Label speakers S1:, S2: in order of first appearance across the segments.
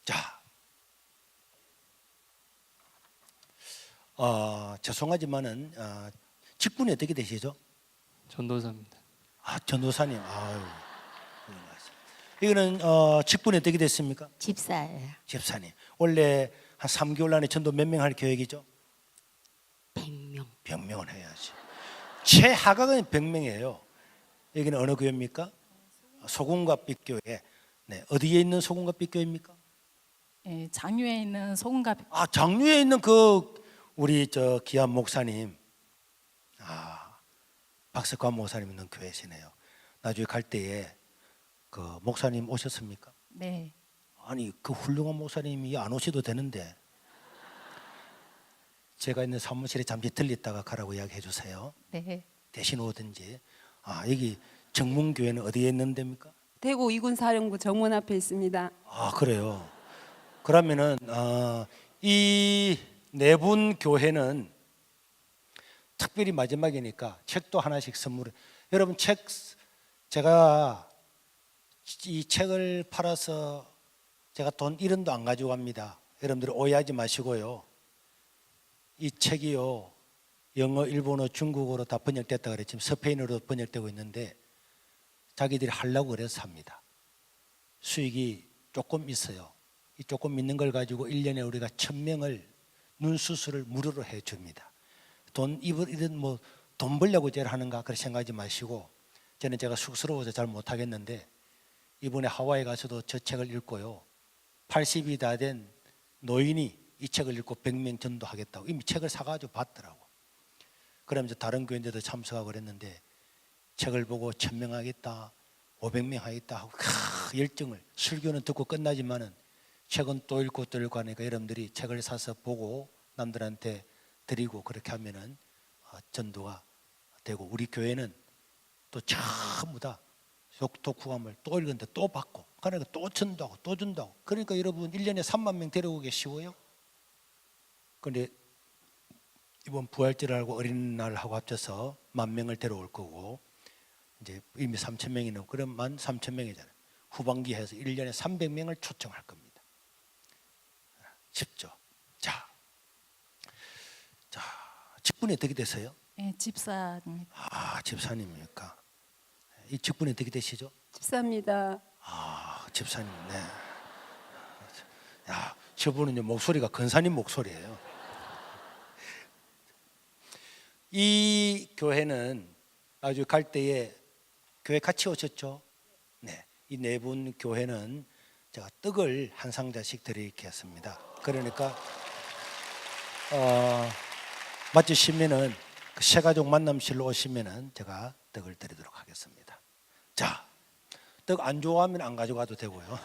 S1: 자, 죄송하지만은 직분이 어떻게 되시죠?
S2: 전도사입니다.
S1: 전도사님. 아유, 이거는 직분이 어떻게 됐습니까?
S3: 집사예요.
S1: 집사님. 원래 한 3개월 안에 전도 몇 명 할 계획이죠?
S3: 100명.
S1: 100명은 해야지. 최하강은 100명이에요. 여기는 어느 교회입니까? 소금갑빛 교회. 네, 어디에 있는 소금갑빛 교회입니까?
S4: 예, 장유에 있는 소금갑.
S1: 장류에 있는 그 우리 저 기한 목사님, 박석관 목사님 있는 교회시네요. 나중에 갈 때에 그 목사님 오셨습니까?
S4: 네.
S1: 아니 그 훌륭한 목사님이 안 오셔도 되는데 제가 있는 사무실에 잠시 들렸다가 가라고 이야기해 주세요.
S4: 네.
S1: 대신 오든지. 여기 정문교회는 어디에 있는 데입니까?
S5: 대구 이군사령부 정문 앞에 있습니다.
S1: 그래요. 그러면은 이 네 분 교회는 특별히 마지막이니까 책도 하나씩 선물해. 여러분 책, 제가 이 책을 팔아서 제가 돈 1원도 안 가지고 갑니다. 여러분들 오해하지 마시고요. 이 책이요, 영어, 일본어, 중국어로 다 번역됐다 그래. 지금 스페인어로 번역되고 있는데 자기들이 하려고 그래서 삽니다. 수익이 조금 있어요. 이 조금 있는 걸 가지고 1년에 우리가 1000명을 눈 수술을 무료로 해줍니다. 이런 뭐 돈 벌려고 제일 하는가 그렇게 생각하지 마시고, 저는 제가 쑥스러워서 잘 못하겠는데 이번에 하와이 가서도 저 책을 읽고요, 80이 다 된 노인이 이 책을 읽고 100명 전도하겠다고 이미 책을 사가지고 봤더라고. 그러면서 다른 교인들도 참석하고 그랬는데 책을 보고 1000명 하겠다, 500명 하겠다 하고 열정을, 설교는 듣고 끝나지만은 책은 또 읽고 또 읽고 하니까 여러분들이 책을 사서 보고 남들한테 드리고 그렇게 하면은 전도가 되고, 우리 교회는 또 전부 다 독후감을 또 읽는데 또 받고, 그러니까 또 전도하고 또 준다고. 그러니까 여러분 1년에 3만 명 데려오기 쉬워요. 그런데 이번 부활절하고 어린이날하고 합쳐서 10,000명을 데려올 거고, 이제 이미 3,000명이네요. 그럼 13,000명이잖아요. 후반기 해서 1년에 300명을 초청할 겁니다. 쉽죠? 자, 직분이 어떻게 되세요?
S4: 예, 집사입니다.
S1: 집사님입니까? 이 직분이 어떻게 되시죠?
S5: 집사입니다.
S1: 집사님, 네. 저분은 목소리가 근사님 목소리예요. 이 교회는 아주 갈 때에 교회 같이 오셨죠? 네. 이 네 분 교회는 제가 떡을 한 상자씩 드리겠습니다. 그러니까 맞으시면은 그 새가족 만남실로 오시면은 제가 떡을 드리도록 하겠습니다. 자, 떡 안 좋아하면 안 가져가도 되고요.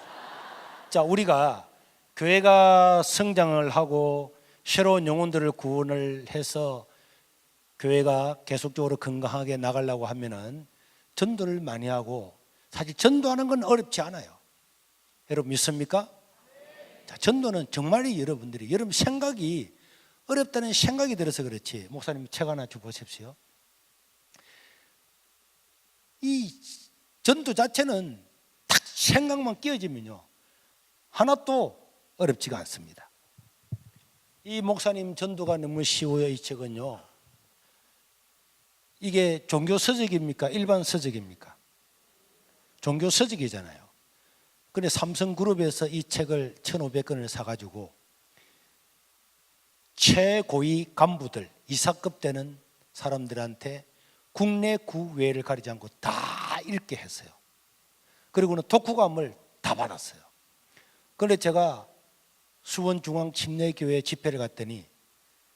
S1: 자, 우리가 교회가 성장을 하고 새로운 영혼들을 구원을 해서 교회가 계속적으로 건강하게 나가려고 하면은 전도를 많이 하고, 사실 전도하는 건 어렵지 않아요. 여러분 믿습니까? 자, 전도는 정말이 여러분들이 여러분 생각이 어렵다는 생각이 들어서 그렇지. 목사님 책 하나 줘 보십시오. 이 전도 자체는 딱 생각만 끼워지면요 하나도 어렵지가 않습니다. 이 목사님 전도가 너무 쉬워요. 이 책은요, 이게 종교 서적입니까? 일반 서적입니까? 종교 서적이잖아요. 근데 삼성그룹에서 이 책을 1,500권을 사가지고 최고위 간부들, 이사급 되는 사람들한테 국내 국외를 가리지 않고 다 읽게 했어요. 그리고는 독후감을 다 받았어요. 그런데 제가 수원중앙침례교회 집회를 갔더니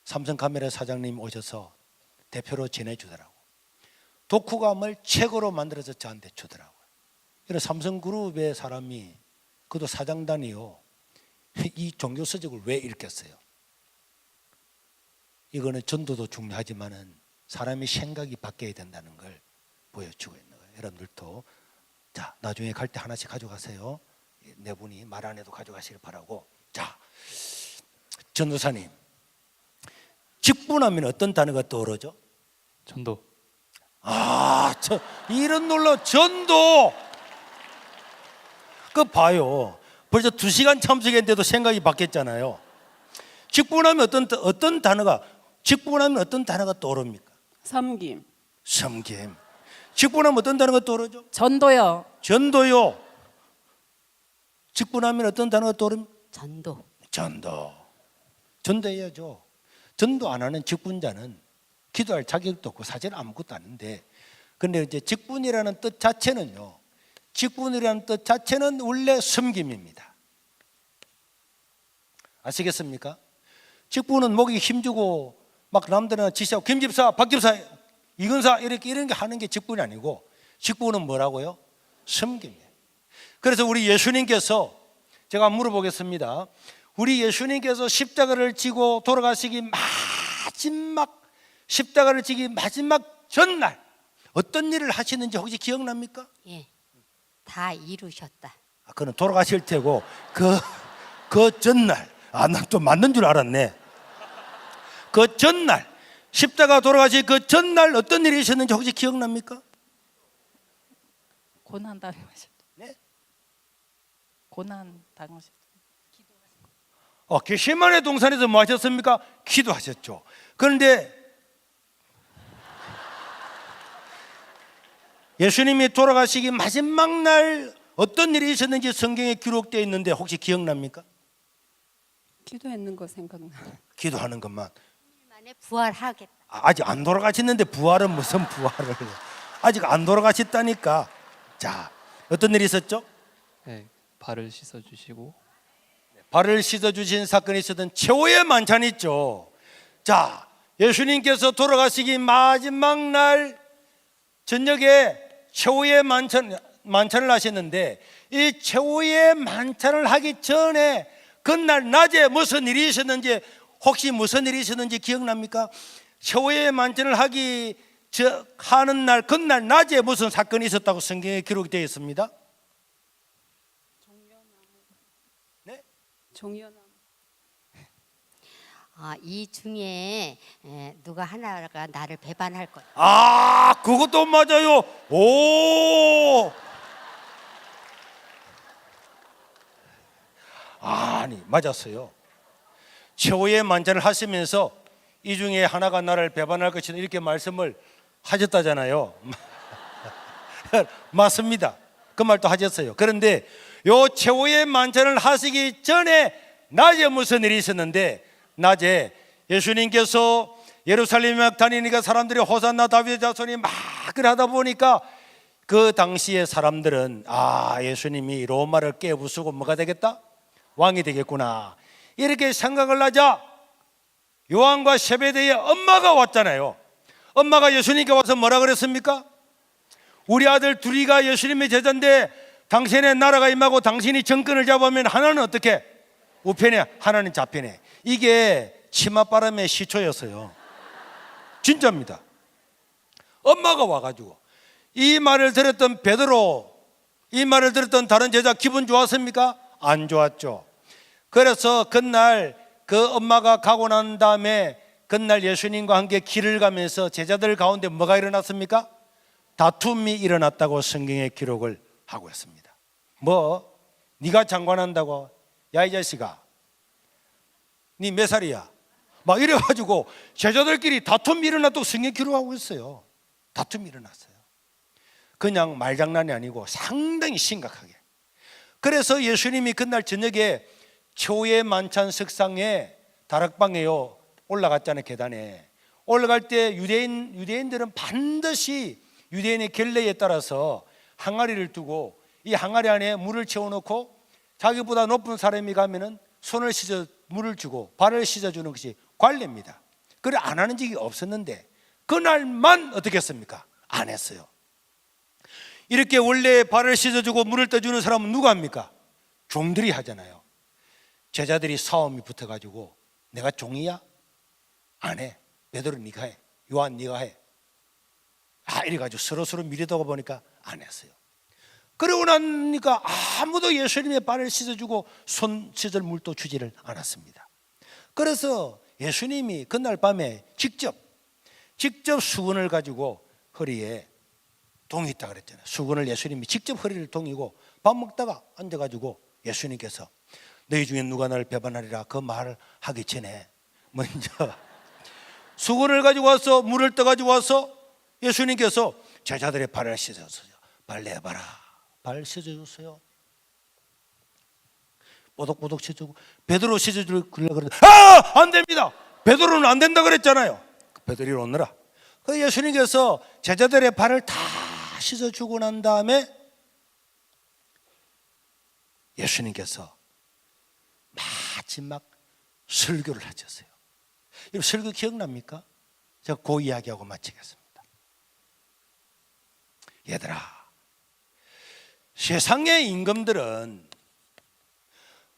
S1: 삼성카메라 사장님 오셔서 대표로 전해주더라고. 독후감을 책으로 만들어서 저한테 주더라고요. 이런 삼성그룹의 사람이, 그도 사장단이요, 이 종교서적을 왜 읽겠어요? 이거는 전도도 중요하지만은 사람의 생각이 바뀌어야 된다는 걸 보여주고 있는 거예요. 여러분들도 자, 나중에 갈 때 하나씩 가져가세요. 네 분이 말 안 해도 가져가시길 바라고. 자, 전도사님, 직분하면 어떤 단어가 떠오르죠?
S2: 전도.
S1: 이런 놀라 전도. 그 봐요. 벌써 2시간 참석했는데도 생각이 바뀌었잖아요. 직분하면 어떤 단어가 떠오릅니까?
S5: 섬김.
S1: 섬김. 직분하면 어떤 단어가 떠오르죠?
S4: 전도요.
S1: 전도요. 직분하면 어떤 단어가 떠오릅니까?
S3: 전도.
S1: 전도해야죠. 전도 안 하는 직분자는 기도할 자격도 없고 사실 아무것도 아닌데, 근데 이제 직분이라는 뜻 자체는요, 직분이라는 뜻 자체는 원래 섬김입니다. 아시겠습니까? 직분은 목에 힘주고 막 남들은 지시하고 김집사, 박집사, 이근사 이런 게 하는 게 직분이 아니고, 직분은 뭐라고요? 섬김이에요. 그래서 우리 예수님께서, 제가 물어보겠습니다. 우리 예수님께서 십자가를 지고 돌아가시기 마지막 전날 어떤 일을 하시는지 혹시 기억납니까?
S3: 예. 다 이루셨다.
S1: 그는 돌아가실 테고 그 전날, 난 또 맞는 줄 알았네. 그 전날, 십자가 돌아가실 그 전날 어떤 일이 있었는지 혹시 기억납니까?
S4: 고난 당하셨죠.
S1: 네?
S4: 고난 당하셨죠.
S1: 겟세마네 동산에서 뭐 하셨습니까? 기도하셨죠. 그런데 예수님이 돌아가시기 마지막 날 어떤 일이 있었는지 성경에 기록되어 있는데 혹시 기억납니까?
S5: 기도했는 거 생각나.
S1: 기도하는 것만.
S3: 만에 부활하겠다.
S1: 아직 안 돌아가셨는데 부활은 무슨 부활을. 아직 안 돌아가셨다니까. 자, 어떤 일이 있었죠?
S2: 네, 발을 씻어주시고
S1: 발을 씻어주신 사건이 있었던 최후의 만찬이 있죠. 자, 예수님께서 돌아가시기 마지막 날 저녁에 최후의 만찬을 하셨는데, 이 최후의 만찬을 하기 전에 그날 낮에 무슨 일이 있었는지, 혹시 무슨 일이 있었는지 기억납니까? 최후의 만찬을 하는 날, 그날 낮에 무슨 사건이 있었다고 성경에 기록되어 있습니다.
S5: 종려나무.
S3: 이 중에 누가 하나가 나를 배반할 거야.
S1: 그것도 맞아요. 오, 아니 맞았어요. 최후의 만찬을 하시면서 이 중에 하나가 나를 배반할 것이다 이렇게 말씀을 하셨다잖아요. 맞습니다. 그 말도 하셨어요. 그런데 요 최후의 만찬을 하시기 전에 낮에 무슨 일이 있었는데, 낮에 예수님께서 예루살렘에 막 다니니까 사람들이 호산나 다윗의 자손이 막 하다 보니까 그 당시에 사람들은 예수님이 로마를 깨부수고 뭐가 되겠다? 왕이 되겠구나 이렇게 생각을 하자 요한과 세베대의 엄마가 왔잖아요. 엄마가 예수님께 와서 뭐라 그랬습니까? 우리 아들 둘이가 예수님의 제자인데 당신의 나라가 임하고 당신이 정권을 잡으면 하나는 어떻게? 우편에, 하나는 좌편에. 이게 치맛바람의 시초였어요. 진짜입니다. 엄마가 와가지고 이 말을 들었던 베드로, 이 말을 들었던 다른 제자 기분 좋았습니까? 안 좋았죠. 그래서 그날 그 엄마가 가고 난 다음에 그날 예수님과 함께 길을 가면서 제자들 가운데 뭐가 일어났습니까? 다툼이 일어났다고 성경에 기록을 하고 있습니다. 네가 장관한다고? 야 이 자식아, 네 몇 살이야? 막 이래가지고 제자들끼리 다툼이 일어났다고 성경에 기록하고 있어요. 다툼이 일어났어요. 그냥 말장난이 아니고 상당히 심각하게. 그래서 예수님이 그날 저녁에 최후의 만찬 석상에 다락방에요 올라갔잖아요. 계단에 올라갈 때 유대인들은 반드시 유대인의 결례에 따라서 항아리를 두고 이 항아리 안에 물을 채워놓고 자기보다 높은 사람이 가면은 손을 씻어 물을 주고 발을 씻어주는 것이 관례입니다. 그래 안 하는 적이 없었는데 그날만 어떻게 했습니까? 안 했어요. 이렇게 원래 발을 씻어주고 물을 떠주는 사람은 누가 합니까? 종들이 하잖아요. 제자들이 싸움이 붙어가지고 내가 종이야? 안 해. 베드로 네가 해. 요한 네가 해. 이래가지고 서로 미리다가 보니까 안 했어요. 그러고 나니까 아무도 예수님의 발을 씻어주고 손 씻을 물도 주지를 않았습니다. 그래서 예수님이 그날 밤에 직접 수건을 가지고 허리에 동이 있다 그랬잖아요. 수건을 예수님이 직접 허리를 동이고 밥 먹다가 앉아가지고 예수님께서 너희 중에 누가 나를 배반하리라 그 말을 하기 전에 먼저 수건을 가지고 와서 물을 떠가지고 와서 예수님께서 제자들의 발을 씻어서 발 내봐라. 발 씻어줬어요. 뽀독뽀독 씻어주고 베드로 씻어주려고 그러는데 안 됩니다. 베드로는 안 된다 그랬잖아요. 베드로를 오느라. 그 예수님께서 제자들의 발을 다 씻어주고 난 다음에 예수님께서 마지막 설교를 하셨어요. 여러분 설교 기억납니까? 제가 그 이야기하고 마치겠습니다. 얘들아, 세상의 임금들은,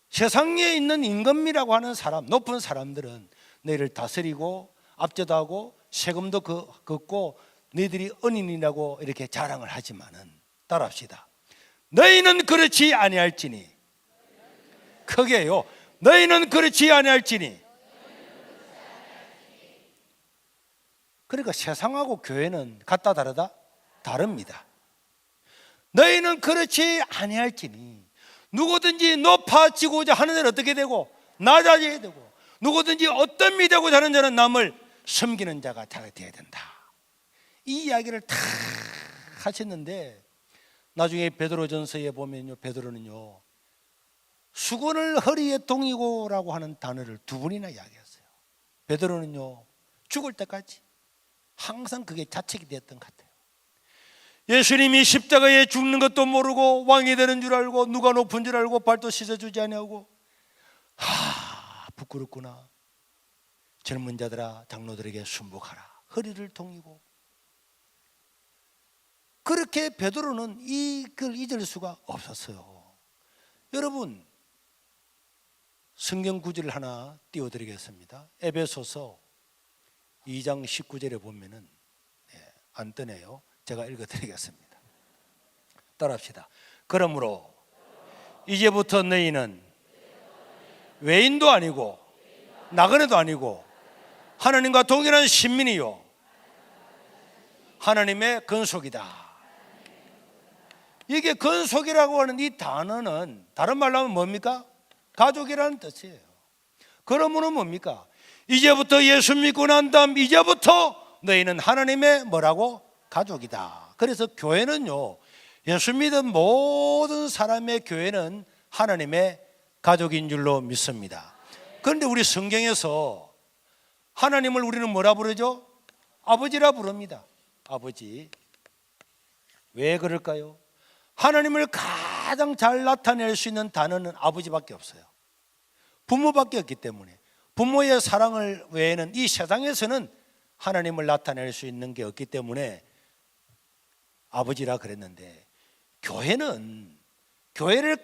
S1: 세상에 있는 임금이라고 하는 사람, 높은 사람들은 너희를 다스리고 압제하고 세금도 걷고 너희들이 은인이라고 이렇게 자랑을 하지만은, 따라합시다. 너희는 그렇지 아니할지니, 크게요, 너희는 그렇지 아니할지니. 그러니까 세상하고 교회는 같다 다르다? 다릅니다. 너희는 그렇지 아니할지니, 누구든지 높아지고자 하는 자는 어떻게 되고 낮아져야 되고, 누구든지 어떤 미 되고자 하는 자는 남을 섬기는 자가 되어야 된다. 이 이야기를 다 하셨는데 나중에 베드로전서에 보면요, 베드로는요 수건을 허리에 동이고라고 하는 단어를 두 번이나 이야기했어요. 베드로는요 죽을 때까지 항상 그게 자책이 되었던 것 같아요. 예수님이 십자가에 죽는 것도 모르고 왕이 되는 줄 알고 누가 높은 줄 알고 발도 씻어주지 아니하고, 부끄럽구나. 젊은 자들아 장로들에게 순복하라. 허리를 동이고. 그렇게 베드로는 이걸 잊을 수가 없었어요. 여러분, 성경 구절을 하나 띄워드리겠습니다. 에베소서 2장 19절에 보면은 안 뜨네요. 제가 읽어드리겠습니다. 따라합시다. 그러므로 이제부터 너희는 외인도 아니고 나그네도 아니고 하나님과 동일한 신민이요 하나님의 건속이다. 이게 건속이라고 하는 이 단어는 다른 말로 하면 뭡니까? 가족이라는 뜻이에요. 그러면은 뭡니까? 이제부터 예수 믿고 난 다음 이제부터 너희는 하나님의 뭐라고? 가족이다. 그래서 교회는요, 예수 믿은 모든 사람의 교회는 하나님의 가족인 줄로 믿습니다. 그런데 우리 성경에서 하나님을 우리는 뭐라 부르죠? 아버지라 부릅니다. 아버지. 왜 그럴까요? 하나님을 가장 잘 나타낼 수 있는 단어는 아버지밖에 없어요. 부모밖에 없기 때문에, 부모의 사랑을 외에는 이 세상에서는 하나님을 나타낼 수 있는 게 없기 때문에 아버지라 그랬는데, 교회는 교회를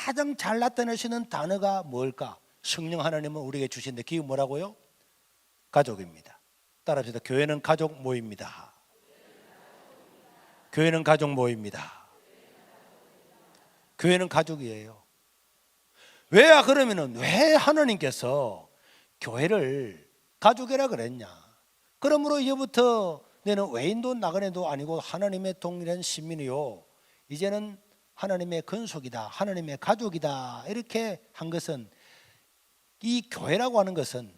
S1: 가장 잘 나타낼 수 있는 단어가 뭘까? 성령 하나님은 우리에게 주신데 그게 뭐라고요? 가족입니다. 따라합시다. 교회는 가족 모입니다. 교회는 가족 모입니다. 교회는 가족이에요. 왜 그러면은 왜 하나님께서 교회를 가족이라 그랬냐? 그러므로 이제부터 너는 외인도 나그네도 아니고 하나님의 동일한 시민이요, 이제는 하나님의 건속이다, 하나님의 가족이다, 이렇게 한 것은, 이 교회라고 하는 것은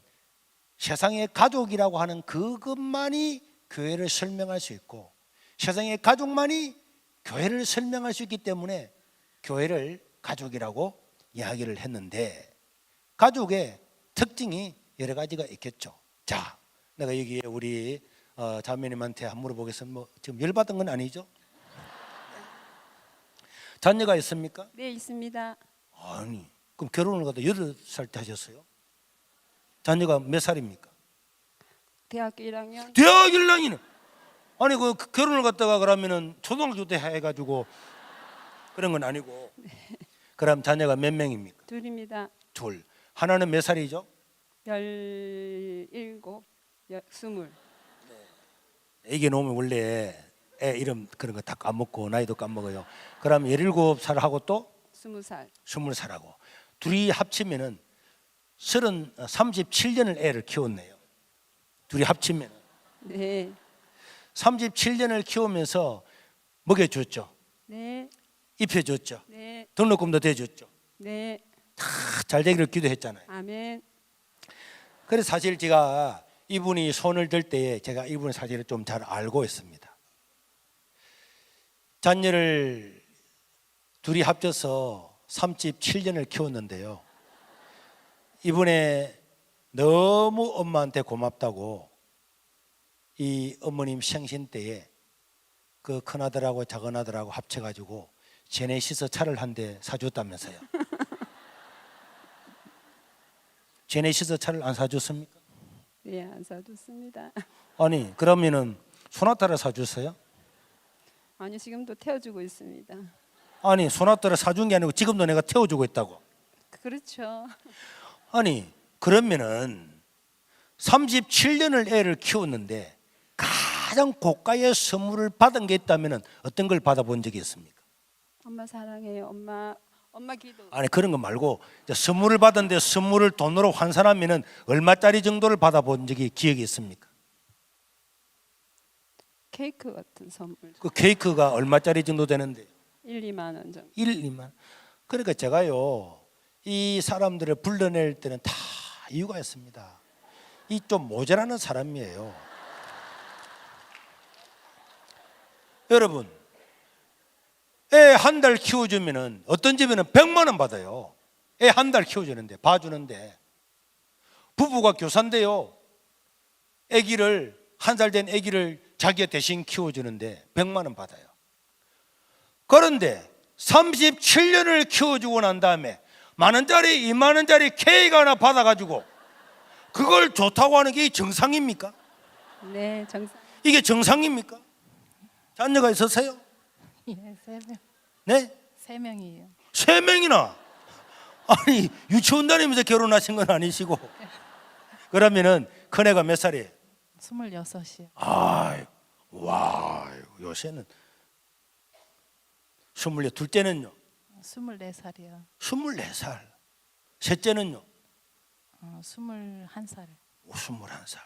S1: 세상의 가족이라고 하는 그것만이 교회를 설명할 수 있고, 세상의 가족만이 교회를 설명할 수 있기 때문에 교회를 가족이라고 이야기를 했는데, 가족의 특징이 여러 가지가 있겠죠. 자, 내가 여기에 우리 자매님한테 한번 물어보겠습니다. 뭐 지금 열받은 건 아니죠? 자녀가 있습니까?
S5: 네, 있습니다.
S1: 아니, 그럼 결혼을 갖다 8살 때 하셨어요? 자녀가 몇 살입니까?
S5: 대학교 1학년.
S1: 대학 1학년. 아니 그 결혼을 갖다가 그러면은 초등학교 때 해가지고 그런 건 아니고. 그럼 자녀가 몇 명입니까?
S5: 둘입니다.
S1: 둘. 하나는 몇 살이죠?
S5: 17, 20.
S1: 애기 놓으면 원래 애 이름 그런 거 다 까먹고 나이도 까먹어요. 그럼 17살하고 또
S5: 20살.
S1: 20살하고 둘이 합치면은 37년을 애를 키웠네요. 둘이 합치면
S5: 네.
S1: 37년을 키우면서 먹여줬죠.
S5: 네.
S1: 입혀줬죠.
S5: 네.
S1: 등록금도 대줬죠.
S5: 네.
S1: 잘 되기를 기도했잖아요.
S5: 아멘.
S1: 그래서 사실 제가 이분이 손을 들 때에 제가 이분을 사실을 좀 잘 알고 있습니다. 자녀를 둘이 합쳐서 37년을 키웠는데요. 이분의 너무 엄마한테 고맙다고 이 어머님 생신 때에 그 큰아들하고 작은아들하고 합쳐가지고 제네시스 차를 한 대 사줬다면서요. 제네시스 차를 안 사줬습니까?
S5: 네, 안 사줬습니다.
S1: 아니 그러면은 소나타를 사줬어요?
S5: 아니, 지금도 태워주고 있습니다.
S1: 아니 소나타를 사준 게 아니고 지금도 내가 태워주고 있다고.
S5: 그렇죠.
S1: 아니 그러면은 37년을 애를 키웠는데 가장 고가의 선물을 받은 게 있다면 어떤 걸 받아본 적이 있습니까?
S5: 엄마 사랑해요. 엄마 기도.
S1: 아니 그런 거 말고 이제 선물을 받았는데 선물을 돈으로 환산하면은 얼마짜리 정도를 받아본 적이 기억이 있습니까?
S5: 케이크 같은 선물.
S1: 그 케이크가 얼마짜리 정도 되는데?
S5: 1, 2만 원 정도.
S1: 1, 2만. 그러니까 제가요 이 사람들을 불러낼 때는 다 이유가 있습니다. 이 좀 모자라는 사람이에요. 여러분, 애 한 달 키워주면은 어떤 집에는 100만 원 받아요. 애 한 달 키워주는데 봐주는데 부부가 교사인데요. 아기를 한 살 된 아기를 자기가 대신 키워주는데 100만 원 받아요. 그런데 37년을 키워주고 난 다음에 만 원짜리 2만 원짜리 케이크 하나 받아가지고 그걸 좋다고 하는 게 정상입니까?
S5: 네, 정상.
S1: 이게 정상입니까? 자녀가 있었어요?
S4: 예, 3명.
S1: 네?
S4: 3명이에요.
S1: 3명이나. 아니 유치원 다니면서 결혼하신 건 아니시고. 그러면은 큰애가 몇 살이에요?
S4: 26이요.
S1: 아이, 와, 요새는 24. 둘째는요?
S4: 24살이요.
S1: 24살. 셋째는요?
S4: 21살.
S1: 21살.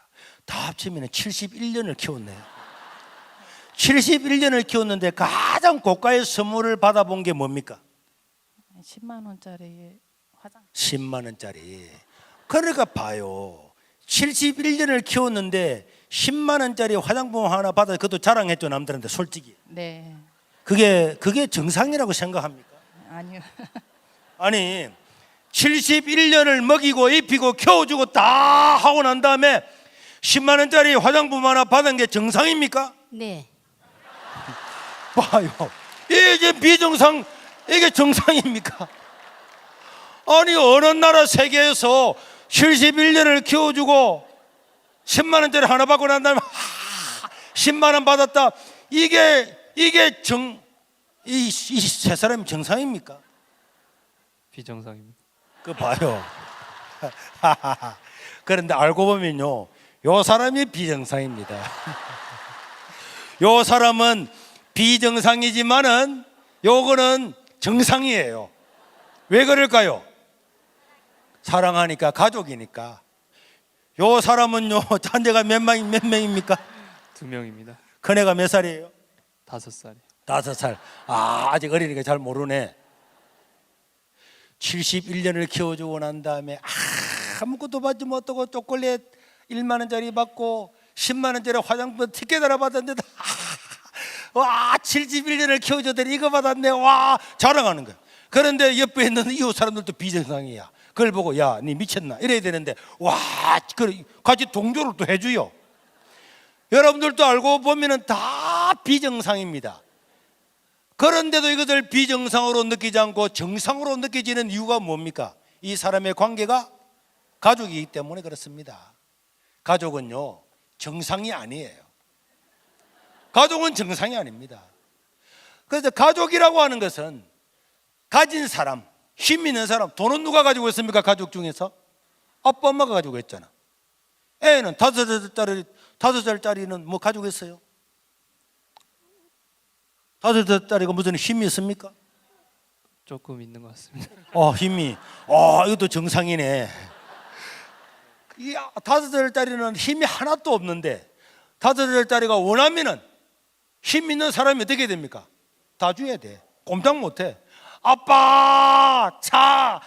S1: 다 합치면 71년을 키웠네요. 71년을 키웠는데 가장 고가의 선물을 받아본 게 뭡니까?
S4: 10만 원짜리 화장.
S1: 10만 원짜리. 그러니까 봐요. 71년을 키웠는데 10만 원짜리 화장품 하나 받아 그것도 자랑했죠 남들한테 솔직히.
S4: 네.
S1: 그게 정상이라고 생각합니까?
S4: 아니요.
S1: 아니 71년을 먹이고 입히고 키워주고 다 하고 난 다음에 10만 원짜리 화장품 하나 받은 게 정상입니까?
S3: 네.
S1: 봐요. 이게 비정상, 이게 정상입니까? 아니 어느 나라 세계에서 71년을 키워주고 10만 원짜리 하나 받고 난 다음에 10만 원 받았다. 이게 이 세 사람이 정상입니까?
S2: 비정상입니다.
S1: 그 봐요. 그런데 알고 보면요, 요 사람이 비정상입니다. 요 사람은 비정상이지만은 요거는 정상이에요. 왜 그럴까요? 사랑하니까, 가족이니까. 요 사람은요, 자녀가 몇 명입니까?
S2: 2명입니다.
S1: 큰애가 몇 살이에요?
S2: 5살이요.
S1: 5살. 아직 어리니까 잘 모르네. 71년을 키워주고 난 다음에 아무것도 받지 못하고 초콜릿 1만 원짜리 받고 10만 원짜리 화장품 티켓 하나 받았는데 와 71년을 키워주더니 이거 받았네. 와 자랑하는 거야. 그런데 옆에 있는 이웃 사람들도 비정상이야. 그걸 보고 야 니 미쳤나 이래야 되는데 와 같이 동조를 또 해줘요. 여러분들도 알고 보면은 다 비정상입니다. 그런데도 이것을 비정상으로 느끼지 않고 정상으로 느껴지는 이유가 뭡니까? 이 사람의 관계가 가족이기 때문에 그렇습니다. 가족은요 정상이 아니에요. 가족은 정상이 아닙니다. 그래서 가족이라고 하는 것은 가진 사람, 힘 있는 사람. 돈은 누가 가지고 있습니까? 가족 중에서 아빠 엄마가 가지고 있잖아. 애는 5살짜리는 뭐 가지고 있어요? 5살짜리가 무슨 힘이 있습니까?
S2: 조금 있는 것 같습니다.
S1: 힘이. 이것도 정상이네. 이 5살짜리는 힘이 하나도 없는데 5살짜리가 원하면은 힘 있는 사람이 어떻게 됩니까? 다 줘야 돼. 꼼짝 못해. 아빠 차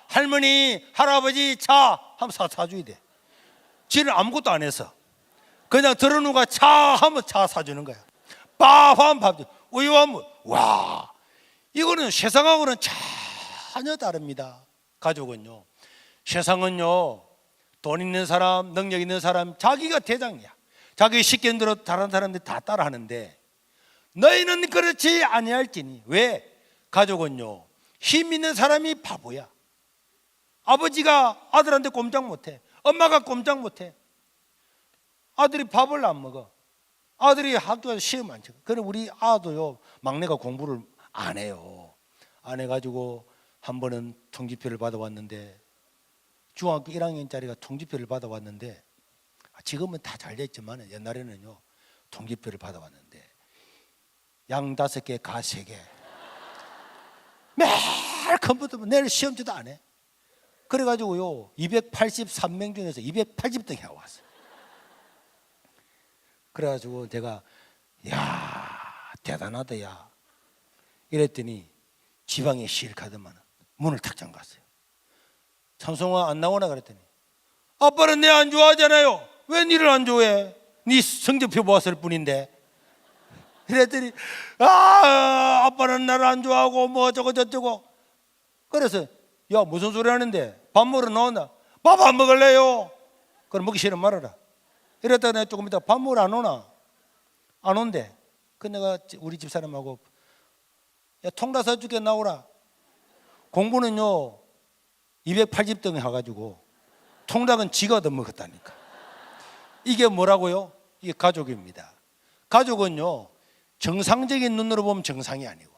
S1: 할머니 할아버지 차 하면 사줘야 돼. 지는 아무것도 안 해서 그냥 들어누가 차 하면 차 사주는 거야. 밥 하면 밥 줘. 우유 하면 와, 이거는 세상하고는 전혀 다릅니다. 가족은요, 세상은요, 돈 있는 사람, 능력 있는 사람, 자기가 대장이야. 자기 시키는 대로 다른 사람들이 다 따라하는데 너희는 그렇지 아니할지니. 왜? 가족은요, 힘 있는 사람이 바보야. 아버지가 아들한테 꼼짝 못해. 엄마가 꼼짝 못해. 아들이 밥을 안 먹어. 아들이 학교에서 시험 안 쳐. 그래 우리 아도요, 막내가 공부를 안 해요. 안 해가지고 한 번은 통지표를 받아왔는데, 중학교 1학년짜리가 통지표를 받아왔는데, 지금은 다 잘 됐지만 옛날에는요, 통지표를 받아왔는데 양 5개 가 3개 매일 컴퓨터만 내일 시험지도 안 해. 그래가지고요 283명 중에서 280등 해왔어요. 그래가지고 제가 야 대단하다 야 이랬더니 지방에 시일카드만 문을 탁 잠갔어요. 찬송아 안 나오나 그랬더니 아빠는 내 안 좋아하잖아요. 왜 니를 안 좋아해? 니 성적표 보았을 뿐인데. 그랬더니 아빠는 나를 안 좋아하고 뭐 어쩌고 저쩌고. 그래서 야 무슨 소리 하는데 밥 먹으러 나온다. 밥 안 먹을래요? 그럼 먹기 싫으면 말아라. 이랬다가 내가 조금 이따 밥 먹으러 안 오나? 안 온대. 그 내가 우리 집사람하고 야 통닭 사줄게 나오라. 공부는요 280등 해가지고 통닭은 지가 얻어먹었다니까. 이게 뭐라고요? 이게 가족입니다. 가족은요 정상적인 눈으로 보면 정상이 아니고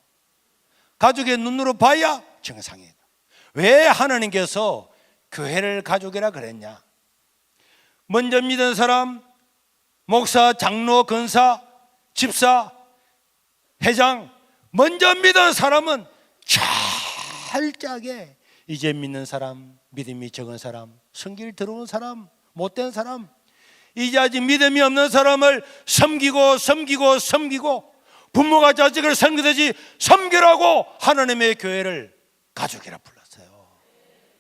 S1: 가족의 눈으로 봐야 정상이에요. 왜 하나님께서 교회를 가족이라 그랬냐? 먼저 믿은 사람, 목사, 장로, 권사, 집사, 회장, 먼저 믿은 사람은 철저하게 이제 믿는 사람, 믿음이 적은 사람, 성길 들어온 사람, 못된 사람, 이제 아직 믿음이 없는 사람을 섬기고 부모가 자식을 섬기듯이 섬기라고 하나님의 교회를 가족이라 불렀어요.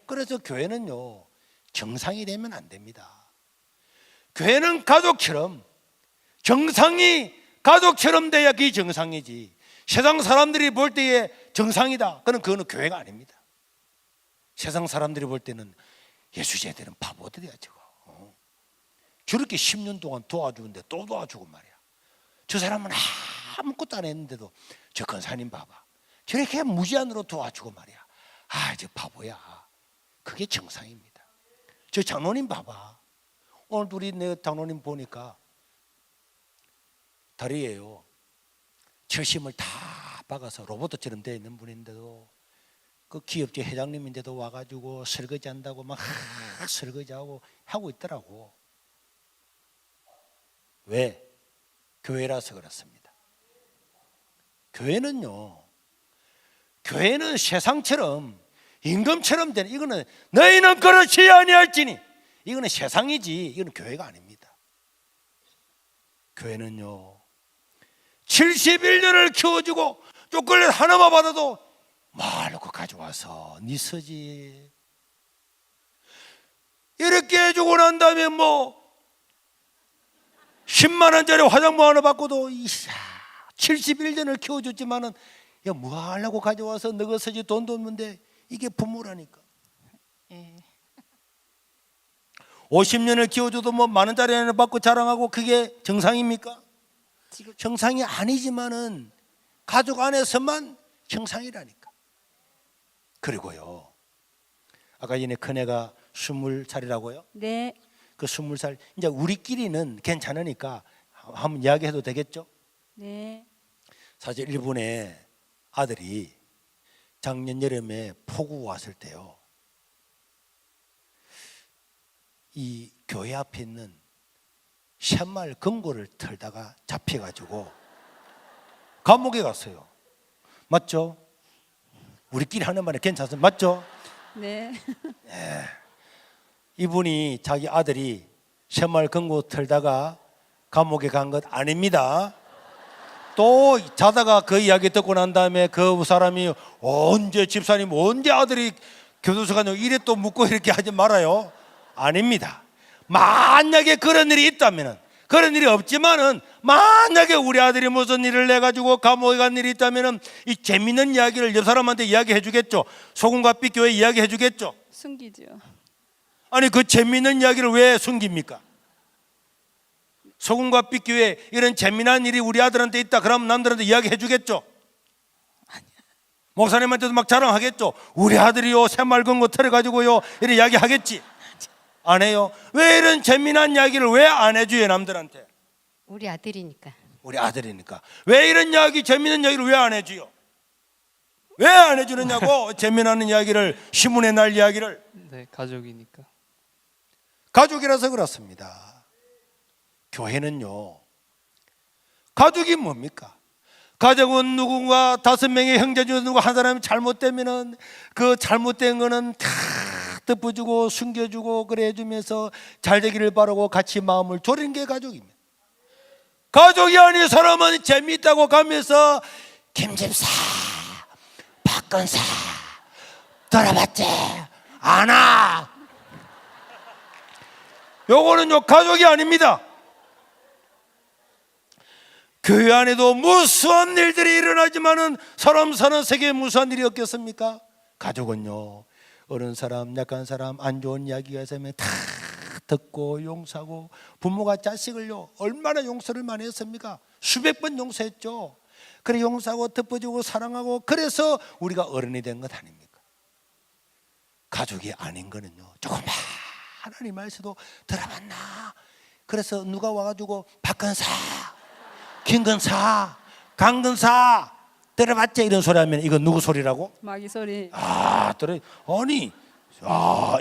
S1: 그래서 교회는요 정상이 되면 안 됩니다. 교회는 가족처럼, 정상이 가족처럼 돼야 그게 정상이지. 세상 사람들이 볼 때에 정상이다, 그거는 교회가 아닙니다. 세상 사람들이 볼 때는 예수제들은 바보들이야 저거. 저렇게 10년 동안 도와주는데 또 도와주고 말이야. 저 사람은 아무것도 안 했는데도 저 권사님 봐봐, 저렇게 무제한으로 도와주고 말이야. 저 바보야. 그게 정상입니다. 저 장로님 봐봐, 오늘 우리 내 장로님 보니까 다리에요 철심을 다 박아서 로봇처럼 되어 있는 분인데도 그 기업체 회장님인데도 와가지고 설거지한다고 막 설거지하고 하고 있더라고. 왜? 교회라서 그렇습니다. 교회는 세상처럼 임금처럼 되는, 이거는 너희는 그렇지 아니할지니, 이거는 세상이지, 이거는 교회가 아닙니다. 교회는요 71년을 키워주고 초콜릿 하나만 받아도 말고 가져와서 네 서지 이렇게 해주고 난 다음에 뭐 10만 원짜리 화장품 하나 받고도 71년을 키워줬지만은 야 뭐 하려고 가져와서 너가 서지 돈도 없는데. 이게 부모라니까.
S4: 예.
S1: 50년을 키워줘도 뭐 만 원짜리 하나 받고 자랑하고 그게 정상입니까? 정상이 아니지만은 가족 안에서만 정상이라니까. 그리고요 아까 전에 큰애가 20살이라고요?
S5: 네.
S1: 그 20살 이제 우리끼리는 괜찮으니까 한번 이야기해도 되겠죠?
S5: 네.
S1: 사실 일본에 아들이 작년 여름에 폭우 왔을 때요 이 교회 앞에 있는 팻말 금고를 털다가 잡혀가지고 감옥에 갔어요. 맞죠? 우리끼리 하는 말에 괜찮습니다. 맞죠?
S5: 네.
S1: 이분이 자기 아들이 팻말 금고 털다가 감옥에 간 것 아닙니다. 또 자다가 그 이야기 듣고 난 다음에 그 사람이 언제 집사님 언제 아들이 교도소 가냐고 이래 또 묻고 이렇게 하지 말아요. 아닙니다. 만약에 그런 일이 있다면은, 그런 일이 없지만은 만약에 우리 아들이 무슨 일을 내 가지고 감옥에 간 일이 있다면은 이 재밌는 이야기를 옆 사람한테 이야기해 주겠죠. 소금과 빛 교회 이야기해 주겠죠.
S5: 숨기지요.
S1: 아니 그 재밌는 이야기를 왜 숨깁니까? 소금과 빛 교회 이런 재미난 일이 우리 아들한테 있다 그러면 남들한테 이야기해 주겠죠. 목사님한테도 막 자랑하겠죠. 우리 아들이요 새말 건 거 털어가지고요 이런 이야기 하겠지. 안 해요. 왜 이런 재미난 이야기를 왜 안 해줘요 남들한테?
S3: 우리 아들이니까.
S1: 우리 아들이니까. 왜 이런 이야기 재미난 이야기를 왜 안 해줘요? 왜 안 해주느냐고. 재미나는 이야기를, 신문에 날 이야기를.
S2: 네, 가족이니까.
S1: 가족이라서 그렇습니다. 교회는요, 가족이 뭡니까? 가족은 누군가 5명의 형제 중에 누구 한 사람이 잘못되면은 그 잘못된 거는 다 덮어주고 숨겨주고 그래 해주면서 잘 되기를 바라고 같이 마음을 졸이는 게 가족입니다. 가족이 아닌 사람은 재미있다고 가면서 김집사, 박건사 들어봤지? 아나? 요거는요 가족이 아닙니다. 교회 안에도 무수한 일들이 일어나지만은 사람 사는 세계에 무수한 일이 없겠습니까? 가족은요 어른 사람, 약한 사람, 안 좋은 이야기가 있으면 다 듣고 용서하고, 부모가 자식을요 얼마나 용서를 많이 했습니까? 수백 번 용서했죠. 그래 용서하고 덮어주고 사랑하고, 그래서 우리가 어른이 된 것 아닙니까? 가족이 아닌 거는요 조금만 하나님 말씀도 들어봤나? 그래서 누가 와가지고 박근사, 김근사, 강근사 들어봤지? 이런 소리 하면 이거 누구 소리라고?
S5: 마귀 소리.
S1: 아니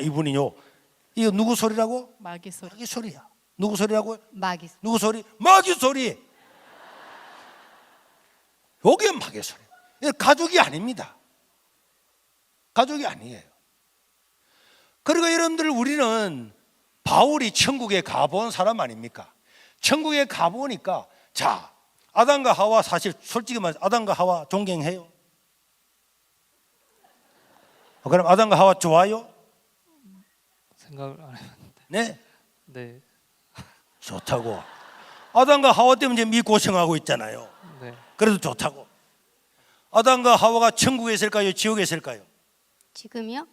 S1: 이분이요 이거 누구 소리라고?
S4: 마귀 소리.
S1: 마귀 소리야. 누구 소리라고?
S3: 마귀.
S1: 누구 소리? 마귀 소리. 여기 마귀 소리. 이거 가족이 아닙니다. 가족이 아니에요. 그리고 여러분들, 우리는 바울이 천국에 가본 사람 아닙니까? 천국에 가보니까, 자, 아담과 하와, 사실 솔직히 말해서 아담과 하와 존경해요? 그럼 아담과 하와 좋아요?
S2: 생각을 안 했는데.
S1: 네,
S2: 네,
S1: 좋다고. 아담과 하와 때문에 지금 이 고생하고 있잖아요.
S2: 네,
S1: 그래도 좋다고. 아담과 하와가 천국에 있을까요? 지옥에 있을까요?
S3: 지금요?